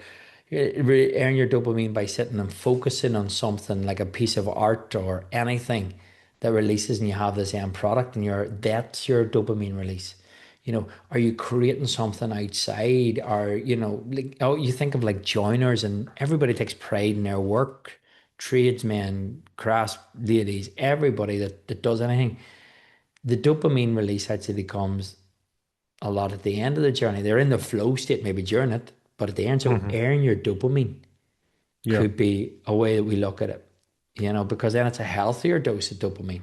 earn your dopamine by sitting and focusing on something like a piece of art or anything that releases, and you have this end product, and that's your dopamine release. Are you creating something outside? Or, like, oh, you think of like joiners, and everybody takes pride in their work, tradesmen, crafts ladies, everybody that does anything. The dopamine release actually comes a lot at the end of the journey. They're in the flow state maybe during it, but at the end, so Mm-hmm. airing your dopamine Yeah. could be a way that we look at it, because then it's a healthier dose of dopamine.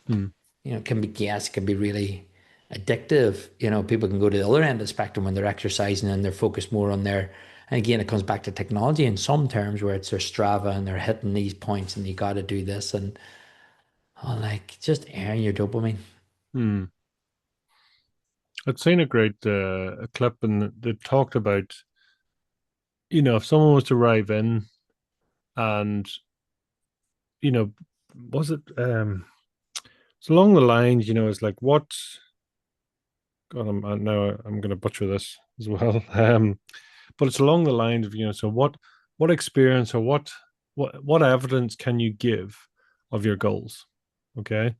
Mm. It can be, yes, it can be really addictive. People can go to the other end of the spectrum when they're exercising and they're focused more on their, and again, it comes back to technology in some terms where it's their Strava and they're hitting these points and you got to do this. And like, just airing your dopamine. Mm. I'd seen a great a clip, and they talked about, if someone was to arrive in and, you know, was it it's along the lines, it's like what God, now I'm going to butcher this as well. But it's along the lines of, so what experience or what evidence can you give of your goals? Okay.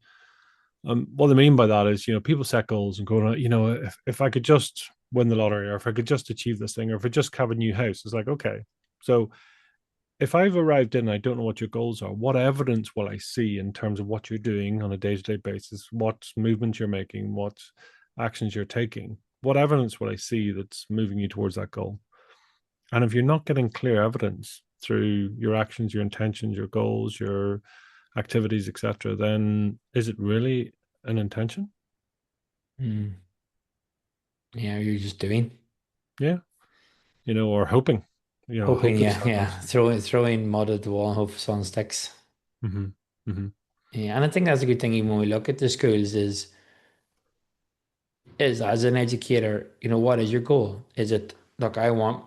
What I mean by that is, people set goals and go, if I could just win the lottery, or if I could just achieve this thing, or if I just have a new house, it's like, okay, so if I've arrived in, I don't know what your goals are, what evidence will I see in terms of what you're doing on a day-to-day basis, what movements you're making, what actions you're taking, what evidence will I see that's moving you towards that goal? And if you're not getting clear evidence through your actions, your intentions, your goals, your activities, etc., then is it really an intention? Mm. Yeah, you're just doing. Yeah. Or hoping. Hoping, Hope that this yeah, yeah. happens. Throwing mud at the wall and hope sun sticks. Mm-hmm. Mm-hmm. Yeah, and I think that's a good thing even when we look at the schools is as an educator, what is your goal? Is it, look, I want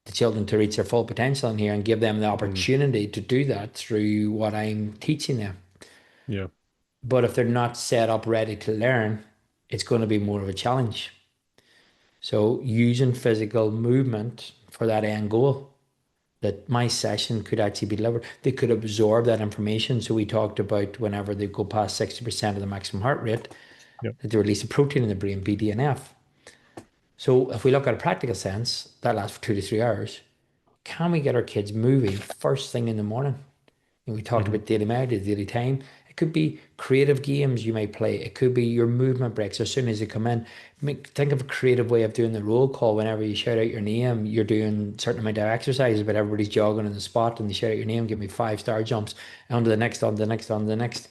the children to reach their full potential in here and give them the Mm. opportunity to do that through what I'm teaching them. Yeah. But if they're not set up ready to learn, it's going to be more of a challenge. So using physical movement for that end goal, that my session could actually be delivered. They could absorb that information. So we talked about whenever they go past 60% of the maximum heart rate, Yeah. that they release a protein in the brain, BDNF. So if we look at a practical sense, that lasts for 2 to 3 hours. Can we get our kids moving first thing in the morning? And we talked Mm-hmm. about daily matter, daily time. It could be creative games you may play. It could be your movement breaks as soon as you come in. Think of a creative way of doing the roll call. Whenever you shout out your name, you're doing a certain amount of exercise, but everybody's jogging in the spot and they shout out your name, give me 5-star jumps, on to the next, on to the next, on to the next.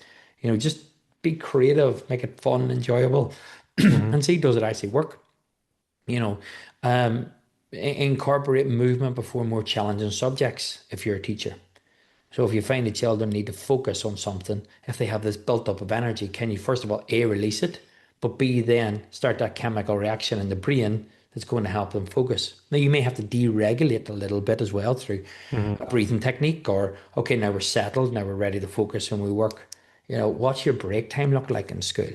Just be creative, make it fun, enjoyable, Mm-hmm. and see, does it actually work? You know, um, incorporate movement before more challenging subjects if you're a teacher. So if you find the children need to focus on something, if they have this built up of energy, can you first of all, A, release it, but B, then start that chemical reaction in the brain that's going to help them focus. Now you may have to deregulate a little bit as well through Mm-hmm. a breathing technique, or, okay, now we're settled, now we're ready to focus and we work. What's your break time look like in school?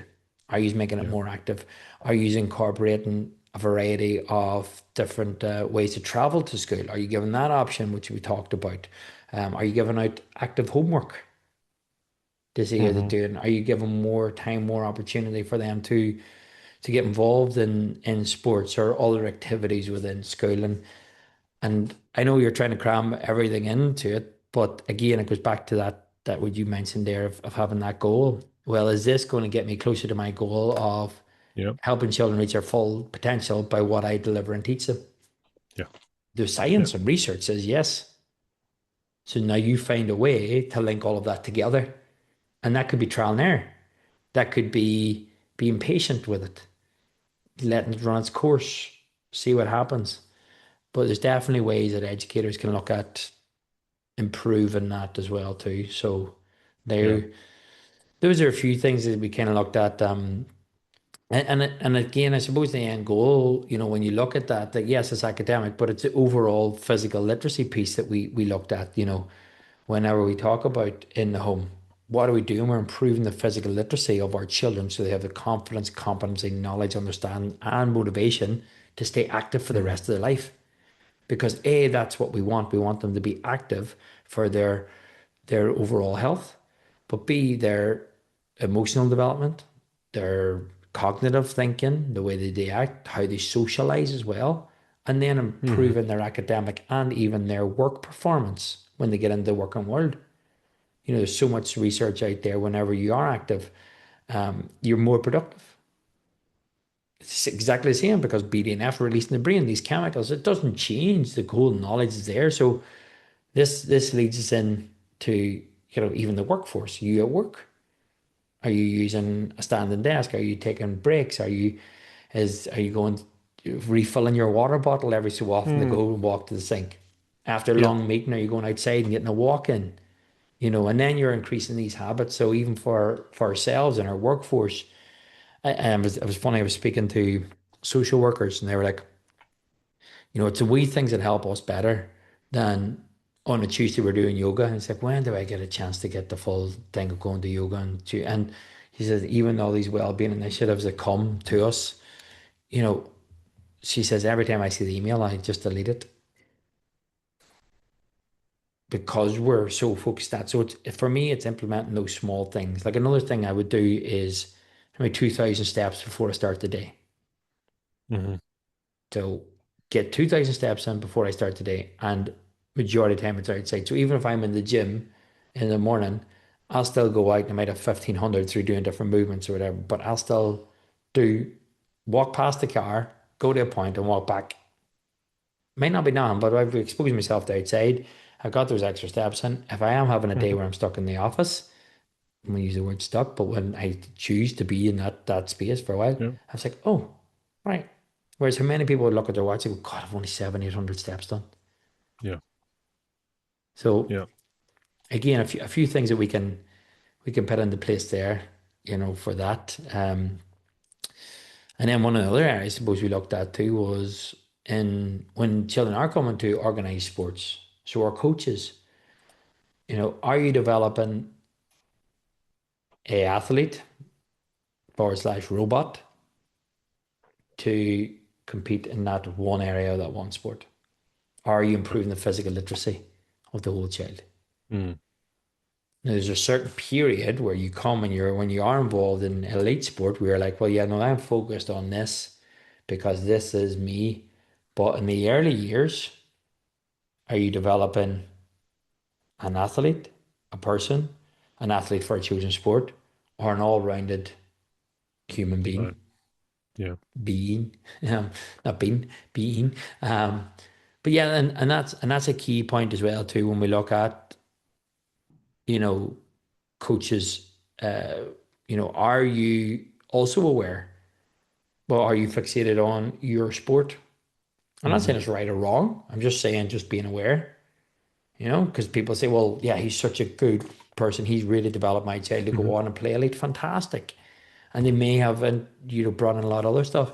Are you making it Yeah. more active? Are you incorporating a variety of different ways to travel to school? Are you giving that option, which we talked about? Are you giving out active homework to see how they're Mm-hmm. doing? Are you giving more time, more opportunity for them to get involved in sports or other activities within school? And I know you're trying to cram everything into it, but again, it goes back to that what you mentioned there of having that goal. Well, is this going to get me closer to my goal of Yeah. helping children reach their full potential by what I deliver and teach them? Yeah. The Yeah. science and research says yes. So now you find a way to link all of that together. And that could be trial and error. That could be being patient with it, letting it run its course, see what happens. But there's definitely ways that educators can look at improving that as well too. So Yeah. there, those are a few things that we kind of looked at. And again, I suppose the end goal, when you look at that yes, it's academic, but it's the overall physical literacy piece that we looked at. whenever we talk about in the home, what are we doing? We're improving the physical literacy of our children so they have the confidence, competency, knowledge, understanding, and motivation to stay active for the Mm. rest of their life. Because A, that's what we want. We want them to be active for their overall health, but B, their emotional development, their cognitive thinking, the way they act, how they socialize as well, and then Hmm. improving their academic and even their work performance when they get into the working world. There's so much research out there. Whenever you are active, you're more productive. It's exactly the same because BDNF released in the brain, these chemicals, it doesn't change. The whole knowledge is there. So this leads us in to, even the workforce. You at work? Are you using a standing desk? Are you taking breaks? Are you going refilling your water bottle every so often to Mm. go and walk to the sink? After a Yeah. long meeting, are you going outside and getting a walk in? And then you're increasing these habits. So even for ourselves and our workforce, it was funny. I was speaking to social workers, and they were like, it's the wee things that help us better than on a Tuesday we're doing yoga. And it's like, when do I get a chance to get the full thing of going to yoga? And he says, even all these well-being initiatives that come to us, you know, she says, every time I see the email, I just delete it because we're so focused that. So for me, it's implementing those small things. Like another thing I would do is maybe 2,000 steps before I start the day. Hmm. So get 2,000 steps in before I start the day, and majority of the time it's outside. So even if I'm in the gym in the morning, I'll still go out and I might have 1,500 through doing different movements or whatever, but I'll still do walk past the car, go to a point and walk back. Might not be none, but I've exposed myself to outside. I've got those extra steps in. If I am having a day Hmm. where I'm stuck in the office, I'm gonna use the word stuck, but when I choose to be in that space for a while, Yeah. I was like, oh, right. Whereas how many people would look at their watch and go, God, I've only 700, 800 steps done. Yeah. So Yeah. again, a few things that we can put into place there, for that. And then one of the other areas I suppose we looked at too was in when children are coming to organized sports. So our coaches, are you developing a athlete / robot to compete in that one area of that one sport? Or are you Yeah. improving the physical literacy of the whole child? Mm. Now, there's a certain period where you come and when you are involved in elite sport, where you're like, well, yeah, no, I'm focused on this because this is me. But in the early years, are you developing an athlete, a person, an athlete for a chosen sport, or an all-rounded human being? Right. Yeah. Being, not being. Um, but yeah, and that's a key point as well too when we look at, you know, coaches. Are you also aware? Well, are you fixated on your sport? I'm not Hmm. saying it's right or wrong. I'm just saying just being aware. Because people say, well, yeah, he's such a good person. He's really developed my child to Hmm. go on and play elite. Fantastic. And they may have, brought in a lot of other stuff.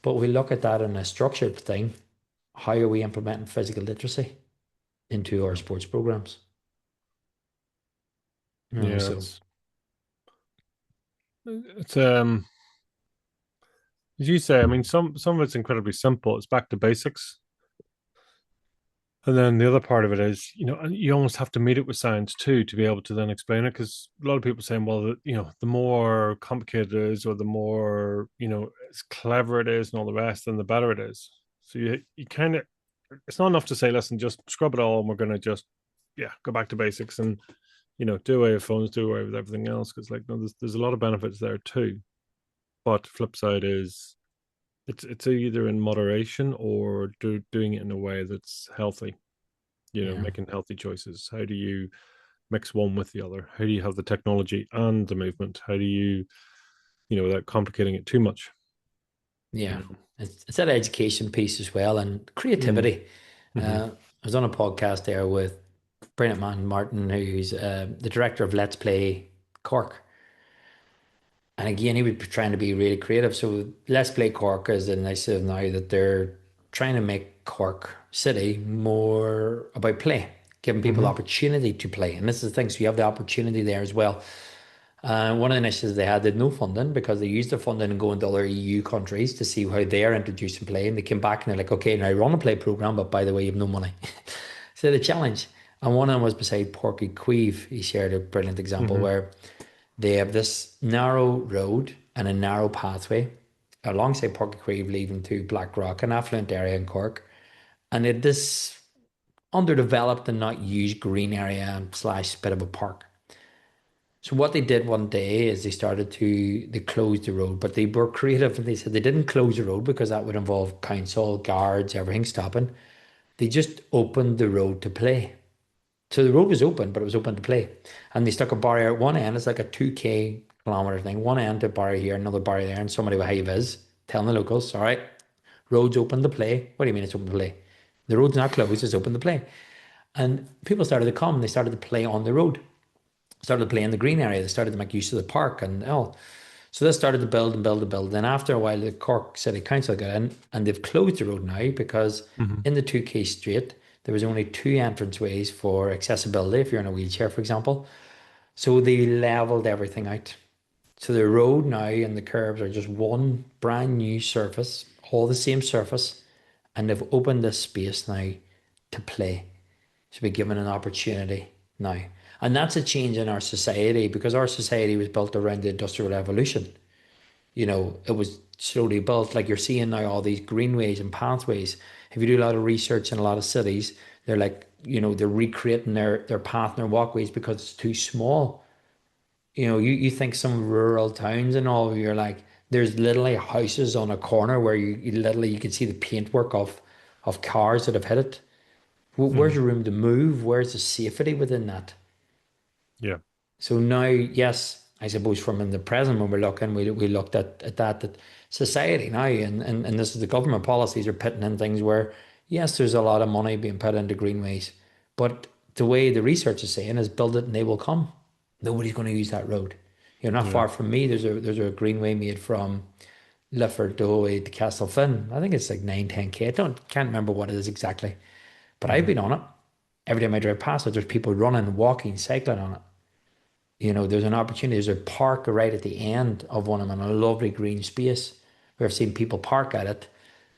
But we look at that in a structured thing. How are we implementing physical literacy into our sports programs? Yeah. So It's as you say, I mean, some of it's incredibly simple. It's back to basics. And then the other part of it is, and you almost have to meet it with science too to be able to then explain it. Because a lot of people saying, well, the more complicated it is, or the more as clever it is, and all the rest, then the better it is. So you kind of, it's not enough to say, listen, just scrub it all, and we're going to just go back to basics and do away with phones, do away with everything else. Because like no, there's a lot of benefits there too. But flip side is it's either in moderation or doing it in a way that's healthy, yeah, making healthy choices. How do you mix one with the other? How do you have the technology and the movement? How do you, without complicating it too much, you yeah. know? It's that education piece as well and Mm. creativity. Hmm. I was on a podcast there with Brilliant Man Martin, who's the director of Let's Play Cork. And again, he was trying to be really creative. So Let's Play Cork is the initiative now that they're trying to make Cork City more about play. giving people the Hmm. opportunity to play. And this is the thing, so you have the opportunity there as well. One of the initiatives they had no funding because they used the funding and go into other EU countries to see how they're introducing play. And they came back and they're like, okay, now run a play program, but by the way, you have no money. So the challenge. And one of them was beside Porky Queeve. He shared a brilliant example Hmm. where they have this narrow road and a narrow pathway alongside Porky Queeve leading to Blackrock, an affluent area in Cork. And it this underdeveloped and not used green area slash bit of a park. So what they did one day is they closed the road, but they were creative and they said they didn't close the road because that would involve council, guards, everything stopping. They just opened the road to play. So the road was open, but it was open to play. And they stuck a barrier at one end. It's like a 2K kilometer thing. One end to barrier here, another barrier there, and somebody with high vis telling the locals, all right, road's open to play. What do you mean it's open to play? The road's not closed, it's open to play. And people started to come, they started to play on the road, started to play in the green area, they started to make use of the park and oh. So this started to build and build and build. Then after a while, the Cork City Council got in and they've closed the road now because Hmm. in the 2K straight, there was only two entrance ways for accessibility if you're in a wheelchair, for example. So they leveled everything out. So the road now and the curbs are just one brand new surface, all the same surface, and they've opened this space now to play, to be given an opportunity now. And that's a change in our society because our society was built around the Industrial Revolution. It was slowly built. Like you're seeing now all these greenways and pathways. If you do a lot of research in a lot of cities, they're like, they're recreating their path and their walkways because it's too small. You think some rural towns and all, you're like, there's literally houses on a corner where you can see the paintwork of cars that have hit it. Where's Hmm. the room to move? Where's the safety within that? Yeah. So now, yes, I suppose from in the present when we're looking, we looked at that society now, and this is the government policies are putting in things where, yes, there's a lot of money being put into greenways, but the way the research is saying is build it and they will come. Nobody's going to use that road. Not Yeah. far from me, there's a greenway made from Lifford all the way to Castlefin. I think it's like 9, 10K. Can't remember what it is exactly, but I've Hmm. been on it. Every time I drive past it, there's people running, walking, cycling on it. There's an opportunity. There's a park right at the end of one of them in a lovely green space where I've seen people park at it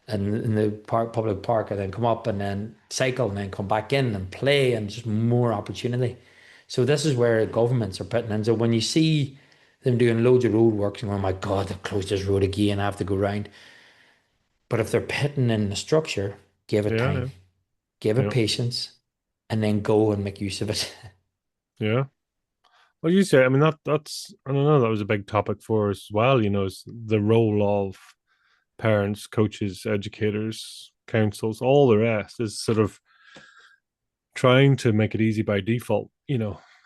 and in the public park and then come up and then cycle and then come back in and play and just more opportunity. So this is where governments are putting in. So when you see them doing loads of road works and going, oh my God, they've closed this road again, I have to go round. But if they're putting in the structure, give it Yeah. time, Yeah. give it Yeah. patience, and then go and make use of it. Yeah. Well, you say, I mean, that's, I don't know, that was a big topic for us as well, is the role of parents, coaches, educators, councils, all the rest is sort of trying to make it easy by default.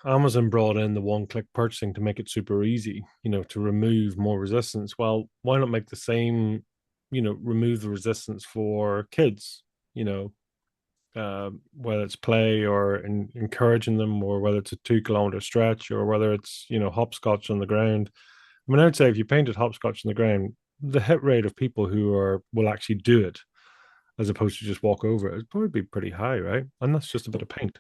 Amazon brought in the one-click purchasing to make it super easy, to remove more resistance. Well, why not make the same, remove the resistance for kids, whether it's play or encouraging them, or whether it's a 2 kilometer stretch, or whether it's hopscotch on the ground. I mean, I'd say if you painted hopscotch on the ground, the hit rate of people who will actually do it as opposed to just walk over it would probably be pretty high, right? And that's just a bit of paint.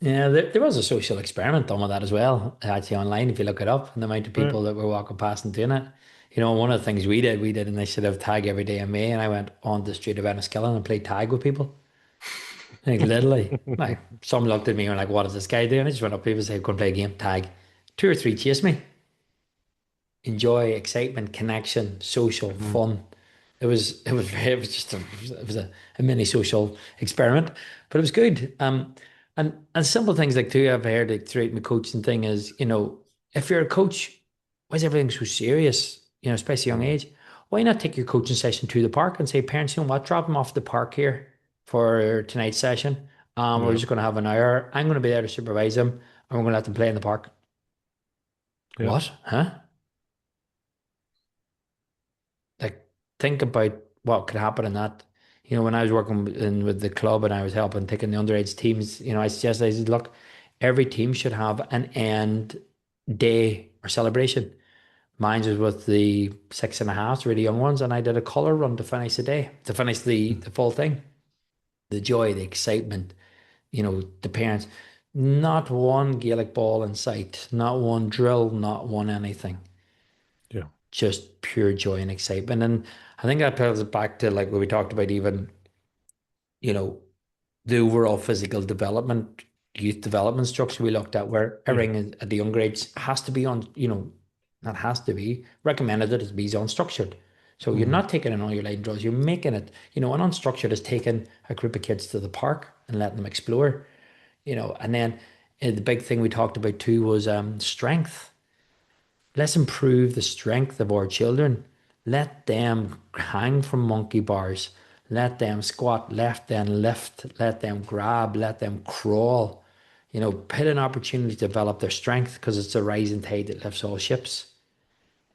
Yeah, there was a social experiment done with that as well, actually online, if you look it up, and the amount of Right. people that were walking past and doing it. One of the things we did an initiative tag every day in May, and I went on the street of Enniskillen and played tag with people. Like literally, like some looked at me and were like, "What is this guy doing?" I just went up to people and said, "Go and play a game, tag." Two or three chased me. Enjoy, excitement, connection, social, Mhm. fun. It was just a mini social experiment, but it was good. And simple things like too I've heard like throughout my coaching thing is, if you're a coach, why is everything so serious? Especially young Mhm. age. Why not take your coaching session to the park and say, parents, you know what, drop them off at the park here for tonight's session. We're Yeah. just going to have an hour. I'm going to be there to supervise them, and we're going to let them play in the park. Yeah. What? Huh? Like think about what could happen in that. When I was working with the club and I was helping taking the underage teams, I said, look, every team should have an end day or celebration. Mine was with the 6.5s, really young ones, and I did a colour run to finish the day, to finish the full thing. The joy, the excitement, the parents, not one Gaelic ball in sight, not one drill, not one anything, Yeah. just pure joy and excitement. And I think that pulls it back to like what we talked about, even, you know, the overall physical development, youth development structure we looked at, where Yeah. everything at the younger age has to be on, not has to be, recommended that it be unstructured. So you're Hmm. not taking in all your light draws, you're making it, an unstructured is taking a group of kids to the park and letting them explore, and then the big thing we talked about too was strength. Let's improve the strength of our children. Let them hang from monkey bars. Let them squat left and lift. Let them grab. Let them crawl. Put an opportunity to develop their strength, because it's a rising tide that lifts all ships.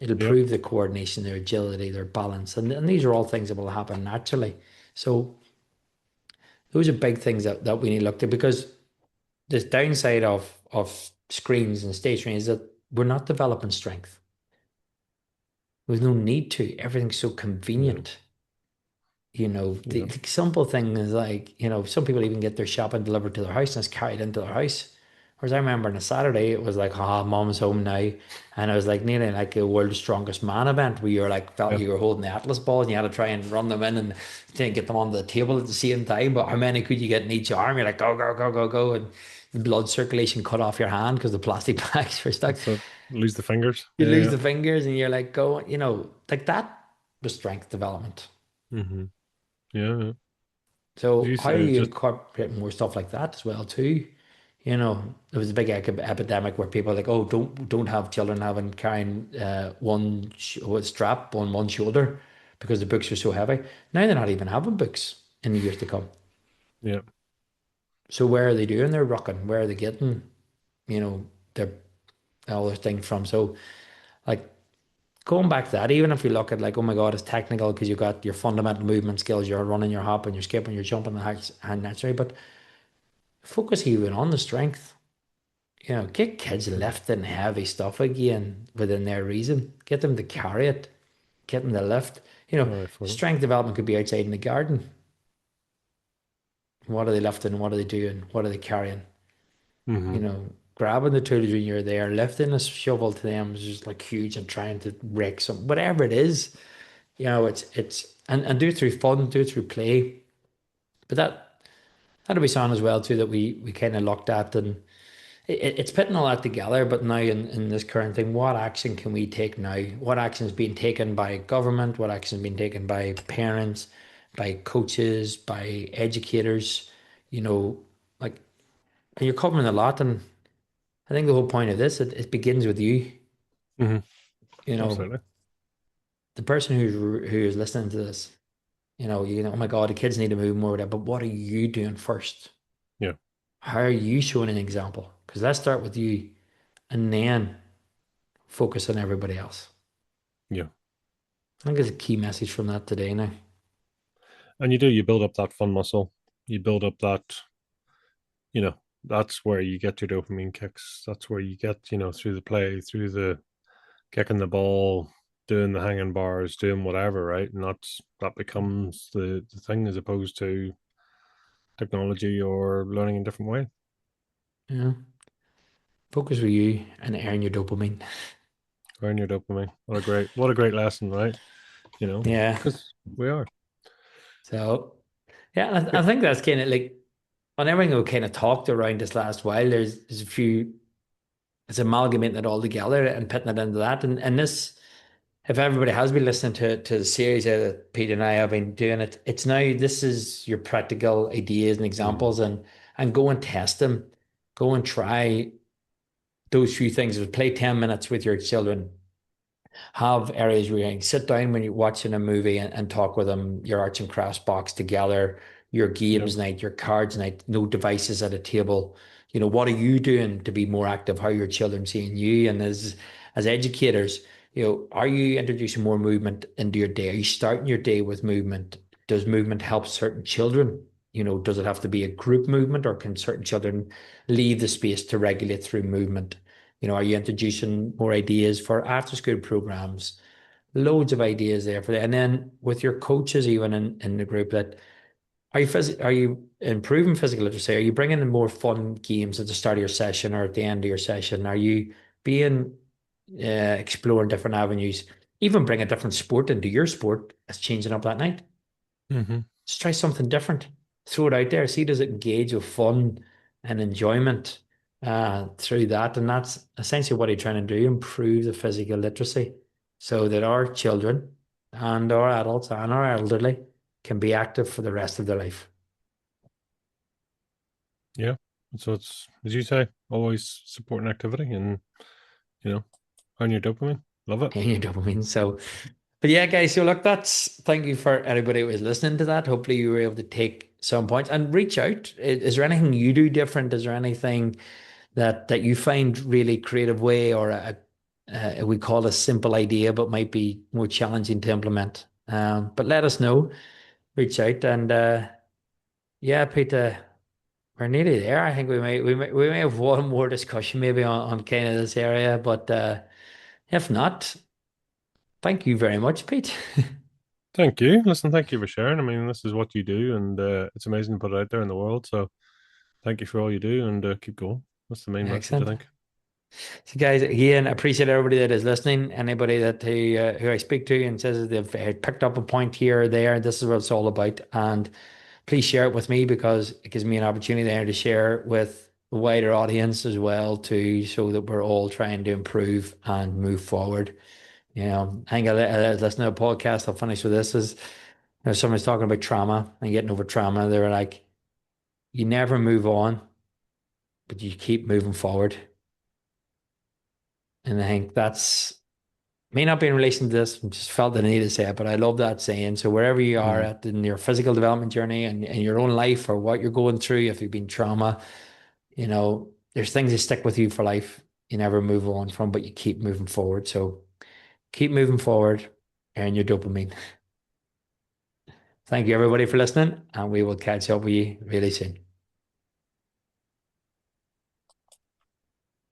It'll Yep. improve their coordination, their agility, their balance. And these are all things that will happen naturally. So those are big things that we need to look at, because the downside of screens and stationery is that we're not developing strength. There's no need to. Everything's so Yeah. convenient. The, Yeah. the simple thing is like, some people even get their shopping delivered to their house and it's carried into their house. Whereas I remember on a Saturday, it was like, mom's home now. And it was like nearly like a world's strongest man event, where you're like, felt Yeah. you were holding the Atlas balls and you had to try and run them in and then get them onto the table at the same time. But how many could you get in each arm? You're like, go, go, go, go, go. And the blood circulation cut off your hand because the plastic bags were stuck. So lose the fingers. You lose Yeah. the fingers and you're like, go, like that was strength development. Yeah. Yeah. Yeah. So You how are say you just incorporating more stuff like that as well too? There was a big epidemic where people were like, oh, don't have children having carrying one strap on one shoulder because the books are so heavy. Now they're not even having books in the years to come. yeah. So where are they doing their rucking? Where are they getting, their all their things from? So like going back to that, even if you look at like, oh my God, it's technical because you've got your fundamental movement skills, you're running, you're hopping, you're skipping, you're jumping, the hand naturally, but focus even on the strength. Get kids lifting heavy stuff again within their reason. Get them to carry it. Get them to lift. All right. For Strength development could be outside in the garden. What are they lifting? What are they doing? What are they carrying? mm-hmm. Grabbing the tools when you're there, lifting a shovel to them is just like huge, and trying to rake some, whatever it is. And do it through fun, do it through play. But that'll be something as well too that we kind of looked at, and it's putting all that together. But now in this current thing, what action can we take now? What action is being taken by government? What action is being taken by parents, by coaches, by educators? Like, and you're covering a lot. And I think the whole point of this, it begins with you. Mm-hmm. You know, Absolutely. the person who is listening to this. Oh my God, the kids need to move more with that. But what are you doing first? Yeah. How are you showing an example? Because let's start with you, and then focus on everybody else. Yeah. I think there's a key message from that today now. And you build up that fun muscle. You build up that, that's where you get your dopamine kicks. That's where you get, through the play, through the kicking the ball, doing the hanging bars, doing whatever, right? And that becomes the thing, as opposed to technology or learning in a different way. Yeah. Focus with you and earn your dopamine. Earn your dopamine. What a great lesson, right? Yeah. Because we are. So yeah, I think that's kind of like on everything we kind of talked around this last while, there's a few, it's amalgamating it all together and putting it into that. And this, if everybody has been listening to the series that Pete and I have been doing, it's now, this is your practical ideas and Mm. examples, and go and test them. Go and try those few things. Play 10 minutes with your children. Have areas where you can sit down when you're watching a movie and talk with them, your arts and crafts box together, your Yep. games night, your cards night, no devices at a table. What are you doing to be more active? How are your children seeing you? And as educators, are you introducing more movement into your day? Are you starting your day with movement? Does movement help certain children? Does it have to be a group movement, or can certain children leave the space to regulate through movement? Are you introducing more ideas for after school programs? Loads of ideas there for that. And then with your coaches, even in the group, that Are you improving physical literacy? Are you bringing in more fun games at the start of your session or at the end of your session? Are you being exploring different avenues? Even bring a different sport into your sport as changing up that night. Mm-hmm. Just try something different. Throw it out there. See, does it engage with fun and enjoyment through that? And that's essentially what you're trying to do, improve the physical literacy so that our children and our adults and our elderly can be active for the rest of their life. Yeah. So it's, as you say, always supporting activity and, earn your dopamine. Love it. And your dopamine. So, but yeah, guys, so look, thank you for anybody who was listening to that. Hopefully you were able to take some points and reach out. Is there anything you do different? Is there anything that you find really creative way or we call a simple idea, but might be more challenging to implement? But let us know, reach out, and yeah, Peter, we're nearly there. I think we may have one more discussion maybe on kind of this area, but if not, thank you very much, Pete. Thank you. Listen, thank you for sharing. I mean, this is what you do, and it's amazing to put it out there in the world. So thank you for all you do, and keep going. That's the main message, I Excellent. think. So, guys, again, appreciate everybody that is listening. Anybody that who I speak to and says they've picked up a point here or there, this is what it's all about. And please share it with me because it gives me an opportunity there to share with the wider audience as well too, so that we're all trying to improve and move forward. I think I listen to a podcast. I'll finish with this: is someone's talking about trauma and getting over trauma. They were like, "You never move on, but you keep moving forward." And I think that's may not be in relation to this, I just felt that I needed to say it, but I love that saying. So wherever you are Mm. at in your physical development journey and in your own life or what you're going through, if you've been trauma, there's things that stick with you for life. You never move on from, but you keep moving forward. So keep moving forward, earn your dopamine. Thank you everybody for listening, and we will catch up with you really soon.